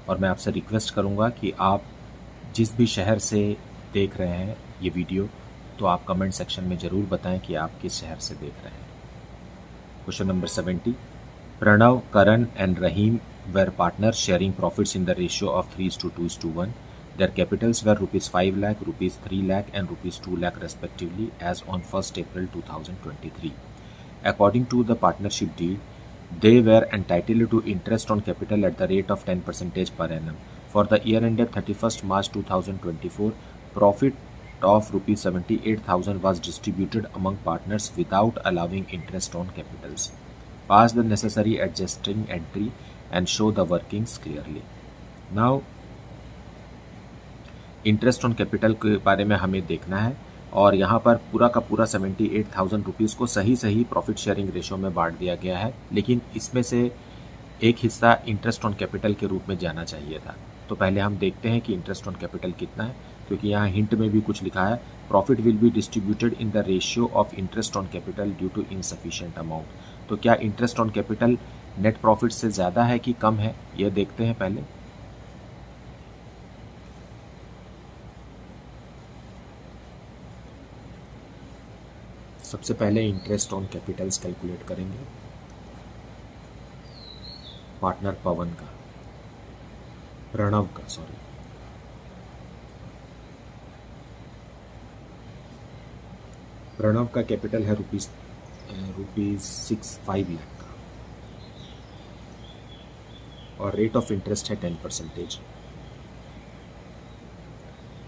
और मैं आपसे रिक्वेस्ट करूंगा कि आप जिस भी शहर से देख रहे हैं ये वीडियो, तो आप कमेंट सेक्शन में ज़रूर बताएं कि आप किस शहर से देख रहे हैं। Question number 70। Pranav, Karan and Rahim were partners sharing profits in the ratio of 3:2:1. Their capitals were ₹5 lakh, ₹3 lakh and ₹2 lakh respectively as on 1st April 2023. According to the partnership deed, they were entitled to interest on capital at the rate of 10% per annum. For the year ended 31st March 2024, profit of ₹78,000 was distributed among partners without allowing interest on capitals. Pass the necessary adjusting entry and show the workings clearly. Now interest on capital के बारे में हमें देखना है, और यहाँ पर पूरा का पूरा 78,000 रुपीज़ को सही सही प्रॉफिट शेयरिंग रेशो में बांट दिया गया है, लेकिन इसमें से एक हिस्सा इंटरेस्ट ऑन कैपिटल के रूप में जाना चाहिए था। तो पहले हम देखते हैं कि इंटरेस्ट ऑन कैपिटल कितना है, क्योंकि यहाँ हिंट में भी कुछ लिखा है, profit will be distributed in the ratio of interest on capital due to insufficient amount. तो क्या interest on capital net profit से ज़्यादा है कि कम है, यह देखते हैं पहले। सबसे पहले इंटरेस्ट ऑन कैपिटल्स कैलकुलेट करेंगे। पार्टनर पवन का, प्रणव का, सॉरी, प्रणव का कैपिटल है रुपीज 5 लाख का और रेट ऑफ इंटरेस्ट है 10%।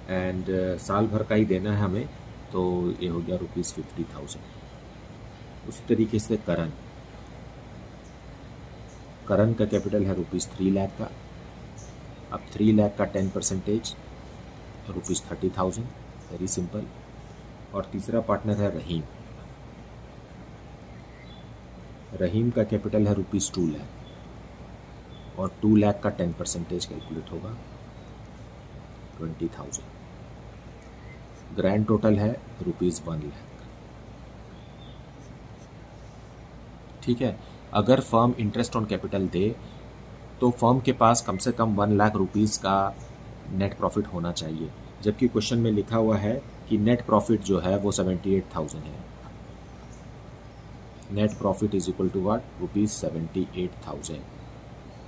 एंड साल भर का ही देना है हमें, तो ये हो गया रुपीज़ 50,000। उसी तरीके से करण का कैपिटल है रुपीज़ 3 लाख का। अब 3 लाख का 10% रुपीज़ 30,000, वेरी सिंपल। और तीसरा पार्टनर है रहीम का कैपिटल है रुपीज़ 2 लाख और 2 लाख का 10% कैलकुलेट होगा 20,000। ग्रैंड टोटल है रुपीज़ 1 लाख। ठीक है, अगर फर्म इंटरेस्ट ऑन कैपिटल दे तो फर्म के पास कम से कम 1 लाख रुपीज़ का नेट प्रॉफिट होना चाहिए, जबकि क्वेश्चन में लिखा हुआ है कि नेट प्रॉफिट जो है वो 78,000 है। Net profit is equal to what, rupees 78,000।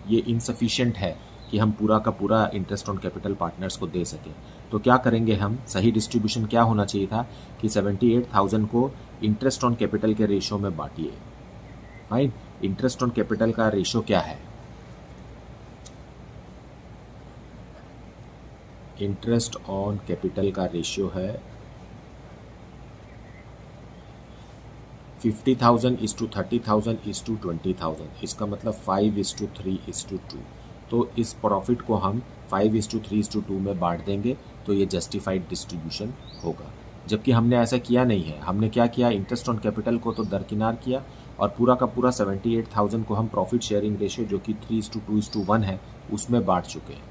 ये इनसफिशिएंट है कि हम पूरा का पूरा इंटरेस्ट ऑन कैपिटल पार्टनर्स को दे सकें। तो क्या करेंगे हम, सही डिस्ट्रीब्यूशन क्या होना चाहिए था कि 78,000 को इंटरेस्ट ऑन कैपिटल के रेशो में बांटिए। फाइन, इंटरेस्ट ऑन कैपिटल का रेशो क्या है, इंटरेस्ट ऑन कैपिटल का रेशियो है 50,000 इज टू 30,000 इज टू 20,000। इसका मतलब 5:3:2। तो इस प्रॉफिट को हम 5:3:2 में बांट देंगे, तो ये जस्टिफाइड डिस्ट्रीब्यूशन होगा। जबकि हमने ऐसा किया नहीं है। हमने क्या किया, इंटरेस्ट ऑन कैपिटल को तो दरकिनार किया और पूरा का पूरा 78,000 को हम प्रॉफिट शेयरिंग रेशियो जो कि 3:2:1 है उसमें बांट चुके हैं।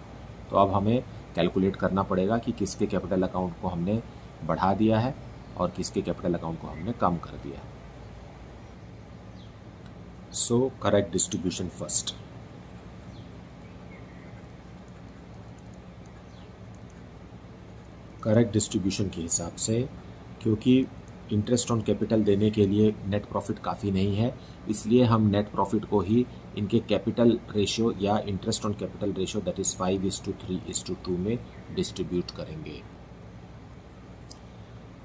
तो अब हमें कैलकुलेट करना पड़ेगा कि किसके कैपिटल अकाउंट को हमने बढ़ा दिया है और किसके कैपिटल अकाउंट को हमने कम कर दिया है। So correct distribution first. Correct distribution के हिसाब से, क्योंकि इंटरेस्ट ऑन कैपिटल देने के लिए नेट प्रॉफिट काफ़ी नहीं है, इसलिए हम नेट प्रॉफिट को ही इनके कैपिटल रेशियो या interest on capital ratio that is 5:3:2 में डिस्ट्रीब्यूट करेंगे।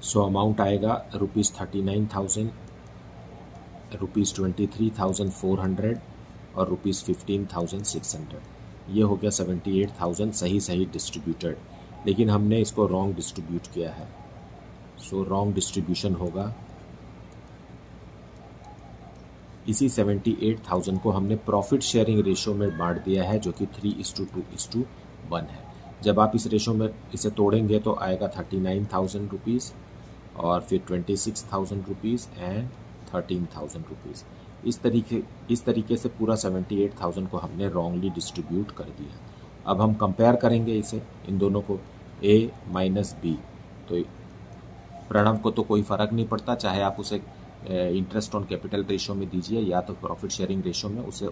सो अमाउंट आएगा रुपीज़ 39,000, रुपीज़ 23,400 और रुपीज़ 15,600। ये हो गया 78,000 सही डिस्ट्रीब्यूटेड, लेकिन हमने इसको रॉन्ग डिस्ट्रीब्यूट किया है। सो रॉन्ग डिस्ट्रीब्यूशन होगा, इसी 78,000 को हमने प्रॉफिट शेयरिंग रेशो में बांट दिया है जो कि 3:2:1 है। जब आप इस रेशो में इसे तोड़ेंगे तो आएगा 39,000 रुपीज़ और फिर 26,000 रुपीज़ एंड 13,000 रुपीज़। इस तरीके से पूरा 78,000 को हमने रॉन्गली डिस्ट्रीब्यूट कर दिया। अब हम कंपेयर करेंगे इसे, इन दोनों को, A माइनस B। तो प्रणव को तो कोई फ़र्क नहीं पड़ता, चाहे आप उसे इंटरेस्ट ऑन कैपिटल रेशो में दीजिए या तो प्रॉफिट शेयरिंग रेशो में, उसे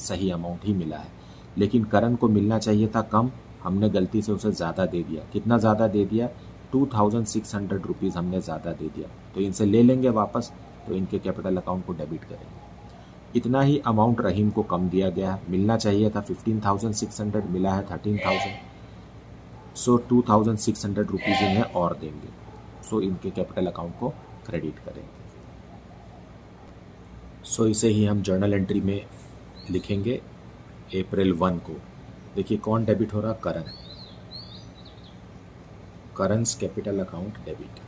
सही अमाउंट ही मिला है। लेकिन करण को मिलना चाहिए था कम, हमने गलती से उसे ज़्यादा दे दिया। कितना ज़्यादा दे दिया, 2,600 रुपीज़ हमने ज़्यादा दे दिया। तो इनसे ले लेंगे वापस, तो इनके कैपिटल अकाउंट को डेबिट करेंगे। इतना ही अमाउंट रहीम को कम दिया गया, मिलना चाहिए था 15,600, मिला है 13,000। सो 2,600 रुपीज़ इन्हें और देंगे। सो इनके कैपिटल अकाउंट को क्रेडिट करेंगे। सो इसे ही हम जर्नल एंट्री में लिखेंगे अप्रैल 1 को। देखिए कौन डेबिट हो रहा, करंस कैपिटल अकाउंट डेबिट,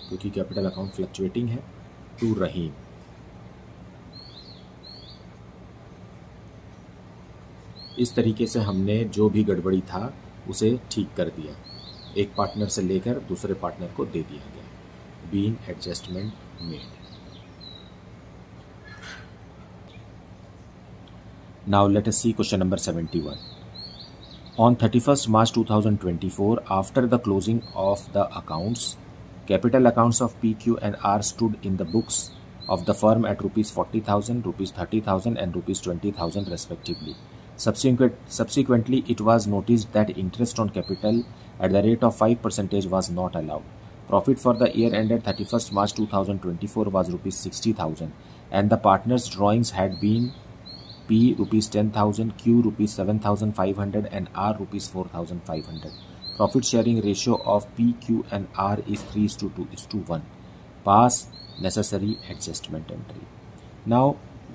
क्योंकि कैपिटल अकाउंट फ्लक्चुएटिंग है, टू रहीम। इस तरीके से हमने जो भी गड़बड़ी था उसे ठीक कर दिया, एक पार्टनर से लेकर दूसरे पार्टनर को दे दिया गया। Being adjustment made. Now let us see question number 71. On 31st March 2024, after the closing of the accounts, capital accounts of P, Q and R stood in the books of the firm at rupees 40,000, rupees 30,000 and rupees 20,000 respectively. Subsequently, it was noticed that interest on capital at the rate of 5% was not allowed. profit for the year ended 31st March 2024 was rupees 60,000 and the partners' drawings had been P rupees 10,000, Q rupees 7,500 and R rupees 4,500. Profit sharing ratio of P, Q and R is 3:2:1. Pass necessary adjustment entry. Now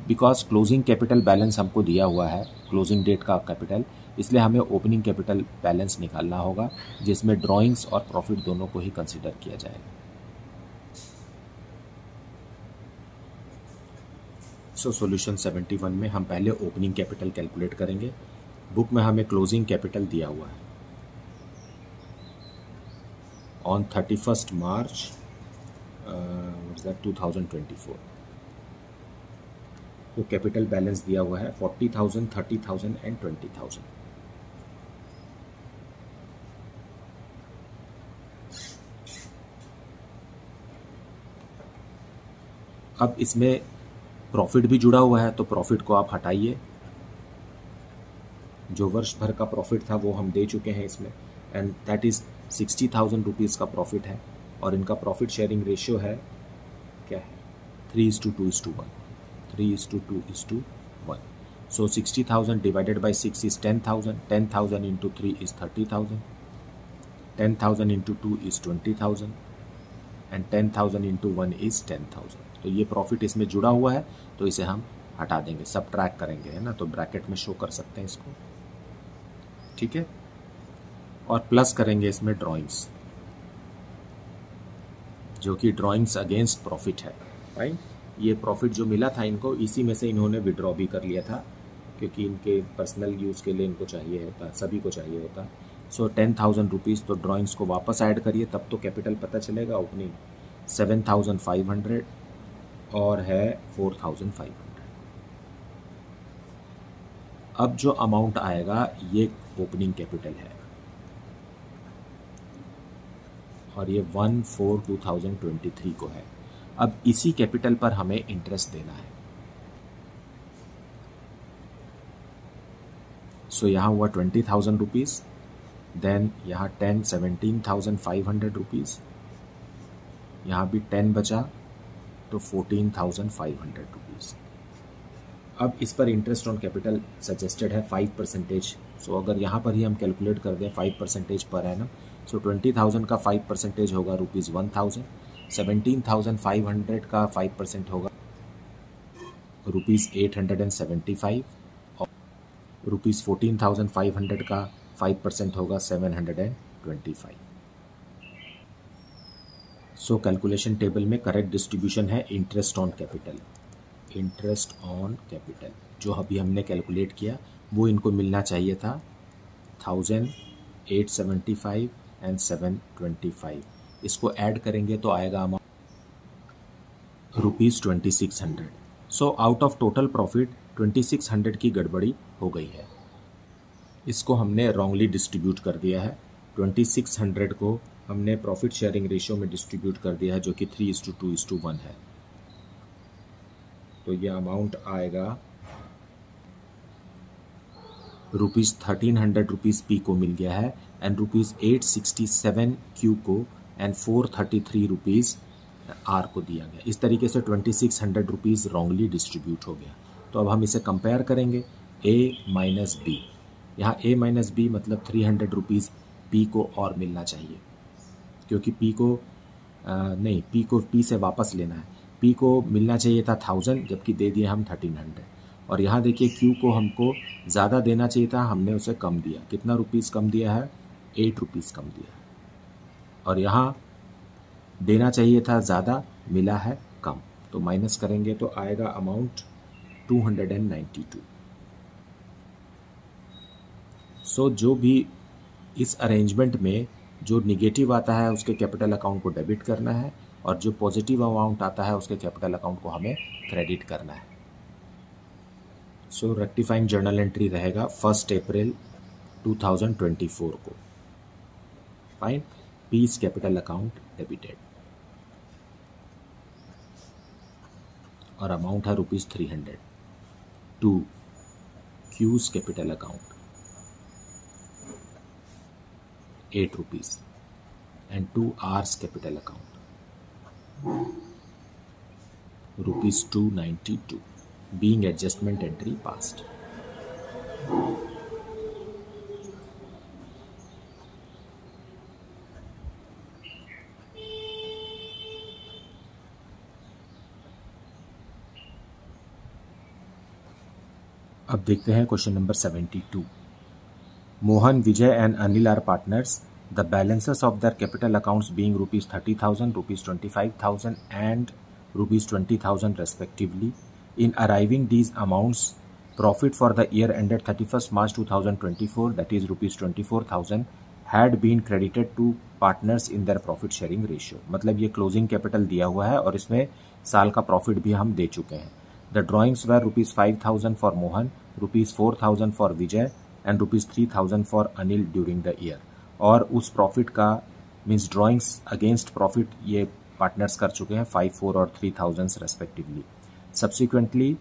because closing capital balance हमको दिया हुआ है, closing date का capital, इसलिए हमें opening capital balance निकालना होगा जिसमें ड्राइंग्स और प्रॉफिट दोनों को ही कंसिडर किया जाएगा. सो सॉल्यूशन 71 में हम पहले ओपनिंग कैपिटल कैलकुलेट करेंगे. बुक में हमें क्लोजिंग कैपिटल दिया हुआ है ऑन 31st March 2024. तो कैपिटल बैलेंस दिया हुआ है 40,000, 30,000 एंड 20,000. अब इसमें प्रॉफिट भी जुड़ा हुआ है तो प्रॉफिट को आप हटाइए. जो वर्ष भर का प्रॉफिट था वो हम दे चुके हैं इसमें एंड दैट इज 60,000 रुपीज़ का प्रॉफिट है और इनका प्रॉफिट शेयरिंग रेशियो है क्या है 3:2:1. 3:2:1. So 60,000 divided by 6 is 10,000. 10,000 into 3 is 30,000. 10,000 into 2 is 20,000 and 10,000 into 1 is 10,000. तो ये प्रॉफिट इसमें जुड़ा हुआ है तो इसे हम हटा देंगे, सब ट्रैक करेंगे, है ना. तो ब्रैकेट में शो कर सकते हैं इसको, ठीक है. और प्लस करेंगे इसमें ड्राइंग्स, जो कि ड्राइंग्स अगेंस्ट प्रॉफिट है. राइट, ये प्रॉफिट जो मिला था इनको, इसी में से इन्होंने विड्रॉ भी कर लिया था क्योंकि इनके पर्सनल यूज़ के लिए इनको चाहिए होता, सभी को चाहिए होता. सो 10,000 रुपीज़. तो ड्राइंग्स को वापस ऐड करिए तब तो कैपिटल पता चलेगा. ओपनिंग 7,500 और है 4,500. अब जो अमाउंट आएगा ये ओपनिंग कैपिटल है और ये 1/4/2023 को है. अब इसी कैपिटल पर हमें इंटरेस्ट देना है. सो यहाँ हुआ 20,000 रुपीज़, देन यहाँ 17,500 रुपीज़, यहाँ भी 10 बचा तो 14,500 रुपीज़. अब इस पर इंटरेस्ट ऑन कैपिटल सजेस्टेड है 5%. सो अगर यहाँ पर ही हम कैलकुलेट कर दें 5% पर एनम, सो 20,000 का 5% होगा ₹1,000. 17,500 का 5% होगा ₹875 और ₹14,500 का 5% होगा 725. सो कैलकुलेशन टेबल में करेक्ट डिस्ट्रीब्यूशन है interest on capital. Interest on capital जो अभी हमने कैलकुलेट किया वो इनको मिलना चाहिए था 1,000, 875 एंड 725. इसको ऐड करेंगे तो आएगा amount ₹2600. So out of total profit 2600 की गड़बड़ी हो गई है. इसको हमने रॉन्गली डिस्ट्रीब्यूट कर दिया है. 2600 को हमने प्रॉफिट शेयरिंग रेशियो में डिस्ट्रीब्यूट कर दिया है जो कि 3:2:1 है. तो ये अमाउंट आएगा ₹1,300 पी को मिल गया है एंड ₹867 क्यू को एंड ₹433 आर को दिया गया. इस तरीके से ₹2600 रॉन्गली डिस्ट्रीब्यूट हो गया. तो अब हम इसे कंपेयर करेंगे ए माइनस बी. यहाँ ए माइनस बी मतलब ₹300 पी को और मिलना चाहिए क्योंकि पी को पी से वापस लेना है. पी को मिलना चाहिए था 1,000 जबकि दे दिए हम 1,300. और यहाँ देखिए क्यू को हमको ज़्यादा देना चाहिए था, हमने उसे कम दिया. कितना रुपीज़ कम दिया है? ₹8 कम दिया है. और यहाँ देना चाहिए था ज़्यादा, मिला है कम. तो माइनस करेंगे तो आएगा अमाउंट 292. सो जो भी इस अरेंजमेंट में जो निगेटिव आता है उसके कैपिटल अकाउंट को डेबिट करना है और जो पॉजिटिव अमाउंट आता है उसके कैपिटल अकाउंट को हमें क्रेडिट करना है. सो रेक्टिफाइंग जर्नल एंट्री रहेगा 1 अप्रैल 2024 को. Fine. P's capital account debited और अमाउंट है ₹300 to Q's capital account ₹8. and to R's capital account. Rupees 292 being adjustment entry passed. अब देखते हैं question number 72. Mohan, Vijay and Anil are partners. The balances of their capital accounts being rupees 30,000, rupees 25,000 and rupees 20,000 respectively. In arriving these amounts, profit for the year ended 31st March 2024, that is rupees 24,000, had been credited to partners in their profit sharing ratio. मतलब ये closing capital दिया हुआ है और इसमें साल का profit भी हम दे चुके हैं. The drawings were rupees 5,000 for Mohan, rupees 4,000 for Vijay and rupees 3,000 for Anil during the year. और उस प्रॉफिट का मीन्स ड्राइंग्स अगेंस्ट प्रॉफिट ये पार्टनर्स कर चुके हैं 5, 4 और 3,000 respectively. Subsequently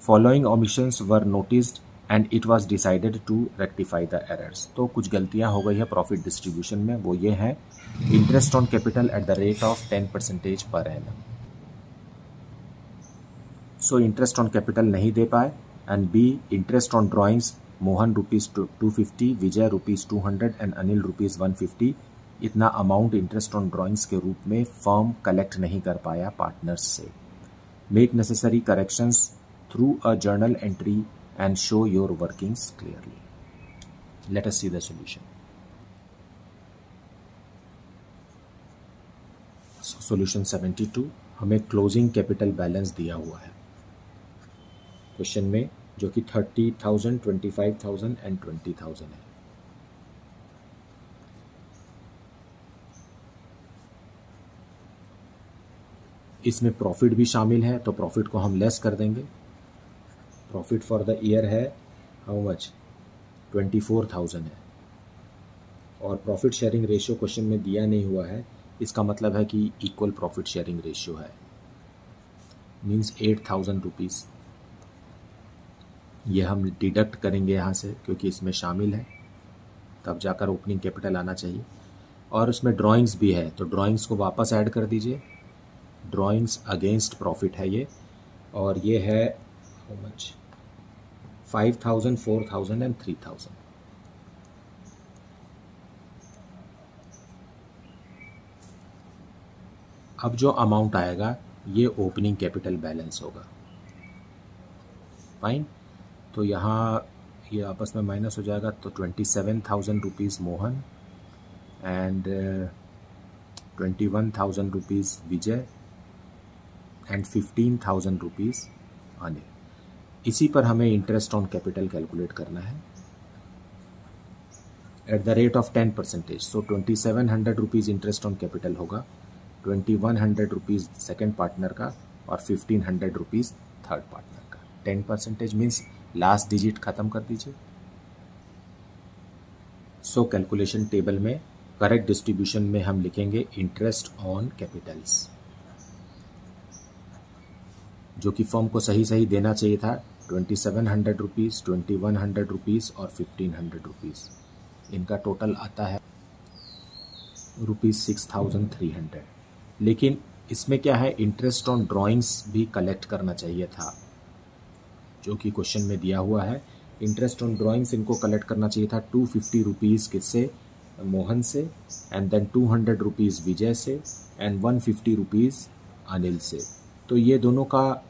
following omissions were noticed and it was decided to rectify the errors. तो कुछ गलतियां हो गई है प्रॉफिट डिस्ट्रीब्यूशन में. वो ये है interest on capital at the rate of 10% per annum. So interest on capital नहीं दे पाए. And B interest on drawings Mohan rupees 250, Vijay rupees 200 and Anil rupees 150. इतना अमाउंट इंटरेस्ट ऑन ड्राइंग्स के रूप में फर्म कलेक्ट नहीं कर पाया पार्टनर्स से. Make necessary corrections through a journal entry and show your workings clearly. Late us see the solution. Solution 72. हमें closing capital balance दिया हुआ है क्वेश्चन में, जो कि 30,000, 25,000 एंड 20,000 है. इसमें प्रॉफिट भी शामिल है, तो प्रॉफिट को हम लेस कर देंगे. प्रॉफिट फॉर द ईयर है हाउ मच 24,000 है. और प्रॉफिट शेयरिंग रेशियो क्वेश्चन में दिया नहीं हुआ है. इसका मतलब है कि इक्वल प्रॉफिट शेयरिंग रेशियो है. मीन्स 8,000 रुपीज़ ये हम डिडक्ट करेंगे यहाँ से, क्योंकि इसमें शामिल है, तब जाकर ओपनिंग कैपिटल आना चाहिए. और उसमें ड्राइंग्स भी है, तो ड्राइंग्स को वापस ऐड कर दीजिए. ड्राइंग्स अगेंस्ट प्रॉफिट है ये, और ये है हाउ मच 5,000, 4,000 एंड 3,000. अब जो अमाउंट आएगा ये ओपनिंग कैपिटल बैलेंस होगा. फाइन. तो यहाँ ये आपस में माइनस हो जाएगा, तो 27,000 rupees Mohan and 21,000 rupees Vijay and 15,000 rupees Anil. इसी पर हमें इंटरेस्ट ऑन कैपिटल कैलकुलेट करना है eight the rate of 10%. So 2,700 rupees interest on capital होगा, 2,100 रुपीज़ सेकेंड पार्टनर का और 1,500 रुपीज़ थर्ड पार्टनर का. 10% मीन्स लास्ट डिजिट खत्म कर दीजिए. सो कैलकुलेशन टेबल में करेक्ट डिस्ट्रीब्यूशन में हम लिखेंगे इंटरेस्ट ऑन कैपिटल्स, जो कि फर्म को सही सही देना चाहिए था. 2,700 रुपीज़, 2,100 रुपीज़ और 1,500 रुपीज़. इनका टोटल आता है रुपीज़ 6,300. लेकिन इसमें क्या है, इंटरेस्ट ऑन ड्राइंग्स भी कलेक्ट करना चाहिए था, जो कि क्वेश्चन में दिया हुआ है. इंटरेस्ट ऑन ड्राइंग्स इनको कलेक्ट करना चाहिए था 250 रुपीज़ किससे, मोहन से, एंड देन 200 रुपीज़ विजय से एंड 150 रुपीज़ अनिल से. तो ये दोनों का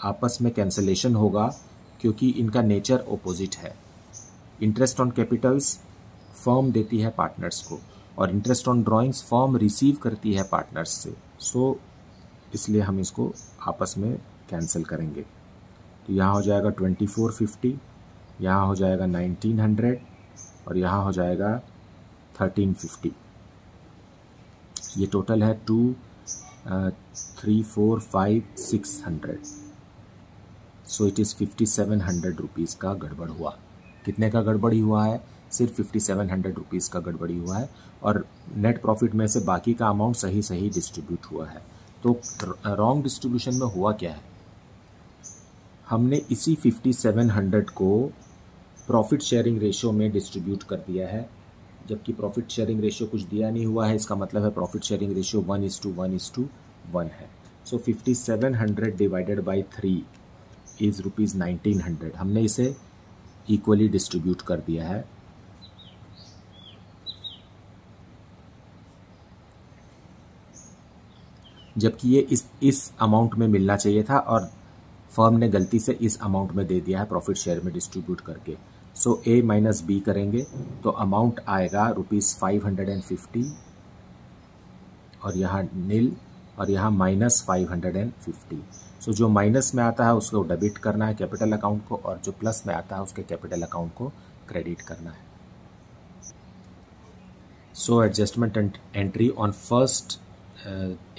आपस में कैंसलेशन होगा, क्योंकि इनका नेचर ओपोजिट है. इंटरेस्ट ऑन कैपिटल्स फर्म देती है पार्टनर्स को, और interest on drawings firm receive करती है पार्टनर्स से. सो इसलिए हम इसको आपस में कैंसिल करेंगे. तो यहाँ हो जाएगा 2,450, यहाँ हो जाएगा 1,900 और यहाँ हो जाएगा 1,350. ये टोटल है 2, 3, 4, 5, 600. सो इट इज़ 5,700 रुपीज़ का गड़बड़ हुआ. कितने का गड़बड़ी हुआ है? सिर्फ 5,700 रुपीज़ का गड़बड़ी हुआ है, और नेट प्रॉफिट में से बाकी का अमाउंट सही सही डिस्ट्रीब्यूट हुआ है. तो रॉन्ग डिस्ट्रीब्यूशन में हुआ क्या है, हमने इसी 5,700 को प्रॉफिट शेयरिंग रेशियो में डिस्ट्रीब्यूट कर दिया है जबकि प्रॉफिट शेयरिंग रेशियो कुछ दिया नहीं हुआ है, इसका मतलब है प्रॉफिट शेयरिंग रेशियो 1:1:1 है। सो 5700 डिवाइडेड बाई 3 इज़ ₹1900। हमने इसे इक्वली डिस्ट्रीब्यूट कर दिया है। जबकि ये इस अमाउंट में मिलना चाहिए था और फर्म ने गलती से इस अमाउंट में दे दिया है प्रॉफिट शेयर में डिस्ट्रीब्यूट करके। सो ए माइनस बी करेंगे तो अमाउंट आएगा ₹550 और यहाँ नील और यहाँ -550। सो जो माइनस में आता है उसको डेबिट करना है कैपिटल अकाउंट को, और जो प्लस में आता है उसके कैपिटल अकाउंट को क्रेडिट करना है। So adjustment entry on 1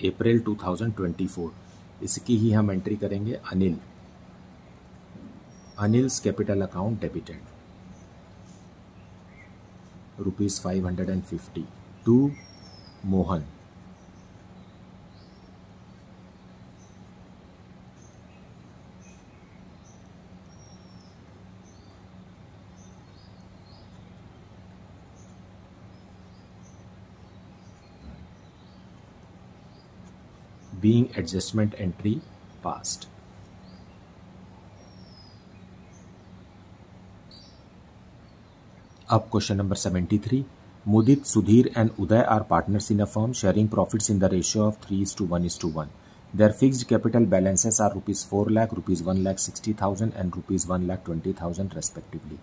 April 2024, इसकी ही हम एंट्री करेंगे। Anil's capital account debited ₹550 to Mohan. being adjustment entry passed. अब question number 73, Mudit, Sudhir and Uday are partners in a firm sharing profits in the ratio of 3:1:1. Their fixed capital balances are ₹4 lakh, ₹1 lakh 60,000 and ₹1 lakh 20,000 respectively.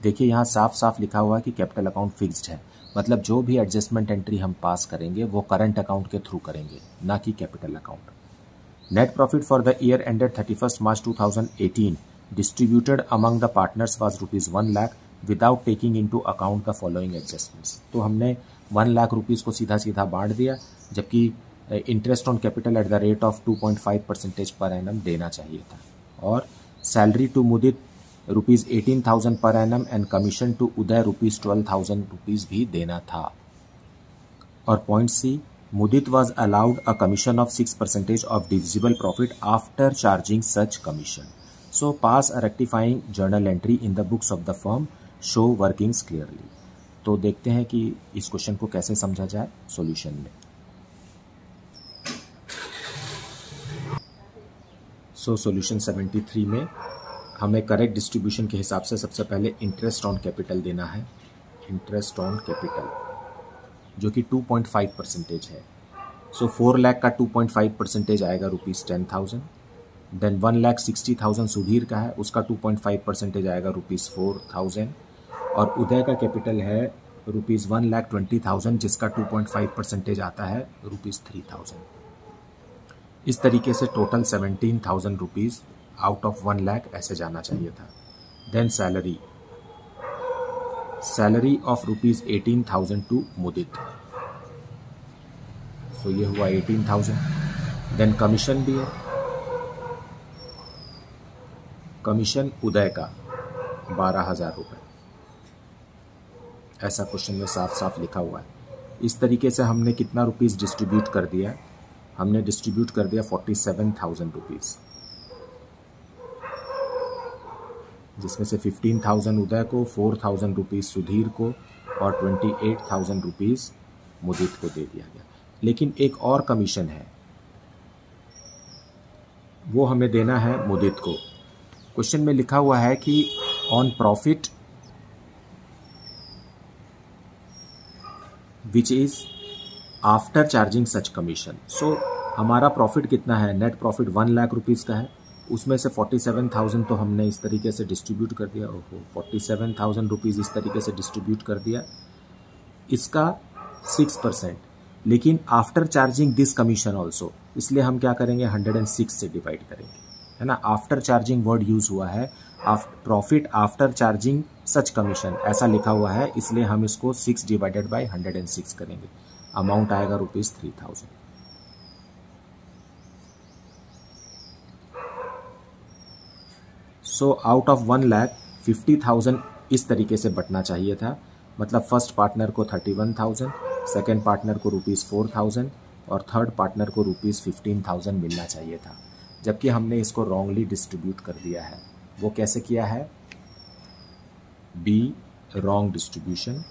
देखिए यहाँ साफ साफ लिखा हुआ है कि capital account fixed है, मतलब जो भी एडजस्टमेंट एंट्री हम पास करेंगे वो करंट अकाउंट के थ्रू करेंगे, ना कि capital account. Net profit for the year ended 31 March 2018 distributed among the partners was ₹1 lakh without taking into account the following adjustments. तो हमने 1 लाख रुपीज़ को सीधा सीधा बांट दिया, जबकि interest on capital at the rate of 2.5% per annum देना चाहिए था, और salary to Mudit ₹18,000 per annum and commission to Uday ₹12,000 भी देना था। और point C, Mudit was allowed a commission of 6% of divisible profit after charging such commission. So pass a rectifying journal entry in the books of the firm, show workings clearly. तो देखते हैं कि इस question को कैसे समझा जाए सॉल्यूशन में। सो सॉल्यूशन 73 में हमें करेक्ट डिस्ट्रीब्यूशन के हिसाब से सबसे पहले इंटरेस्ट ऑन कैपिटल देना है। इंटरेस्ट ऑन कैपिटल जो कि 2.5% है। सो 4 लाख का 2.5% आएगा ₹10,000। देन 1 लाख 60,000 सुधीर का है, उसका 2.5% आएगा ₹4,000। और उदय का कैपिटल है ₹1 लाख 20,000 जिसका 2.5% आता है ₹3,000। इस तरीके से टोटल ₹17,000 आउट ऑफ 1 लाख ऐसे जाना चाहिए था। देन सैलरी ऑफ ₹18,000 टू मुदित, सो ये हुआ 18,000। देन कमीशन भी है, कमीशन उदय का ₹12,000, ऐसा क्वेश्चन में साफ साफ लिखा हुआ है। इस तरीके से हमने कितना रुपीस डिस्ट्रीब्यूट कर दिया, हमने डिस्ट्रीब्यूट कर दिया ₹47,000, जिसमें से 15,000 उदय को, ₹4,000 सुधीर को और ₹28,000 मुदित को दे दिया गया। लेकिन एक और कमीशन है, वो हमें देना है मुदित को। क्वेश्चन में लिखा हुआ है कि on profit which is after charging such commission. So हमारा प्रॉफिट कितना है, नेट प्रॉफिट 1 लाख रुपीज़ का है, उसमें से 47,000 तो हमने इस तरीके से डिस्ट्रीब्यूट कर दिया। ओहो, 47,000 इस तरीके से डिस्ट्रीब्यूट कर दिया, इसका 6%, लेकिन after charging this commission also, इसलिए हम क्या करेंगे 106 से डिवाइड करेंगे, है ना। आफ्टर चार्जिंग वर्ड यूज हुआ है, profit after charging such commission ऐसा लिखा हुआ है, इसलिए हम इसको 6 डिवाइडेड बाई 106 करेंगे। अमाउंट आएगा ₹3,000। सो आउट ऑफ 1 लाख 50,000 इस तरीके से बटना चाहिए था, मतलब फर्स्ट पार्टनर को 31,000, सेकेंड पार्टनर को ₹4,000 और थर्ड पार्टनर को ₹15,000 मिलना चाहिए था, जबकि हमने इसको रॉन्गली डिस्ट्रीब्यूट कर दिया है। वो कैसे किया है, बी रॉन्ग डिस्ट्रीब्यूशन।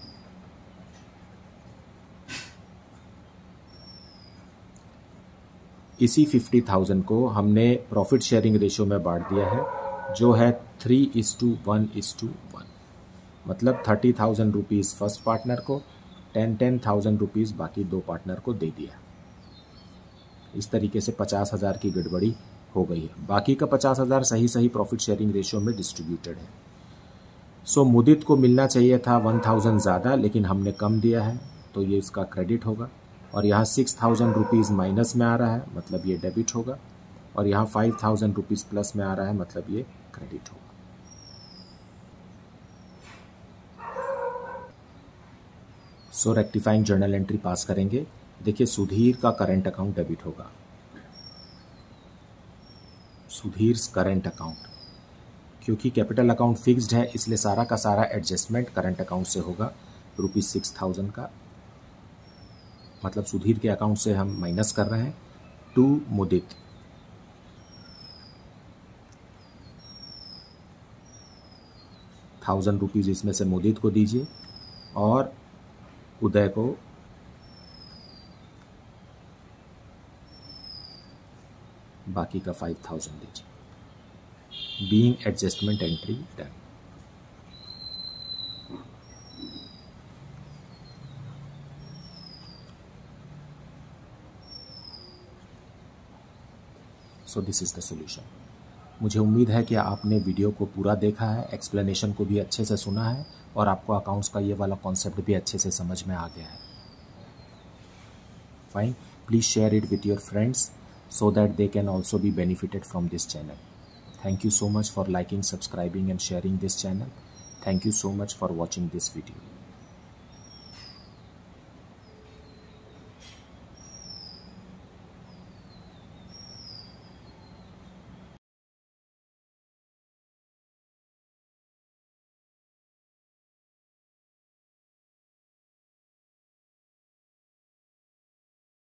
इसी 50,000 को हमने प्रॉफिट शेयरिंग रेशियो में बांट दिया है, जो है 3:1:1, मतलब 30,000 रुपीज़ फर्स्ट पार्टनर को, 10,000 रुपीज़ बाकी दो पार्टनर को दे दिया। इस तरीके से 50,000 की गड़बड़ी हो गई है। बाकी का 50,000 सही प्रॉफिट शेयरिंग रेशियो में डिस्ट्रीब्यूटेड है। सो मुदित को मिलना चाहिए था 1,000 ज़्यादा, लेकिन हमने कम दिया है, तो ये इसका क्रेडिट होगा। और यहाँ 6,000 रुपीज़ माइनस में आ रहा है, मतलब ये डेबिट होगा। और यहाँ 5,000 रुपीज़ प्लस में आ रहा है, मतलब ये क्रेडिट होगा। सो रेक्टिफाइंग जर्नल एंट्री पास करेंगे। देखिए, सुधीर का करंट अकाउंट डेबिट होगा, सुधीर करंट अकाउंट, क्योंकि कैपिटल अकाउंट फिक्स्ड है, इसलिए सारा का सारा एडजस्टमेंट करंट अकाउंट से होगा। ₹6,000 का, मतलब सुधीर के अकाउंट से हम माइनस कर रहे हैं। टू मुदित, ₹1,000 इसमें से मुदित को दीजिए और उदय को बाकी का 5,000 दीजिए। Being adjustment entry done. So this is the solution. मुझे उम्मीद है कि आपने वीडियो को पूरा देखा है, एक्सप्लेनेशन को भी अच्छे से सुना है और आपको अकाउंट्स का ये वाला कॉन्सेप्ट भी अच्छे से समझ में आ गया है। Fine, please share it with your friends so that they can also be benefited from this channel. Thank you so much for liking, subscribing and sharing this channel. Thank you so much for watching this video.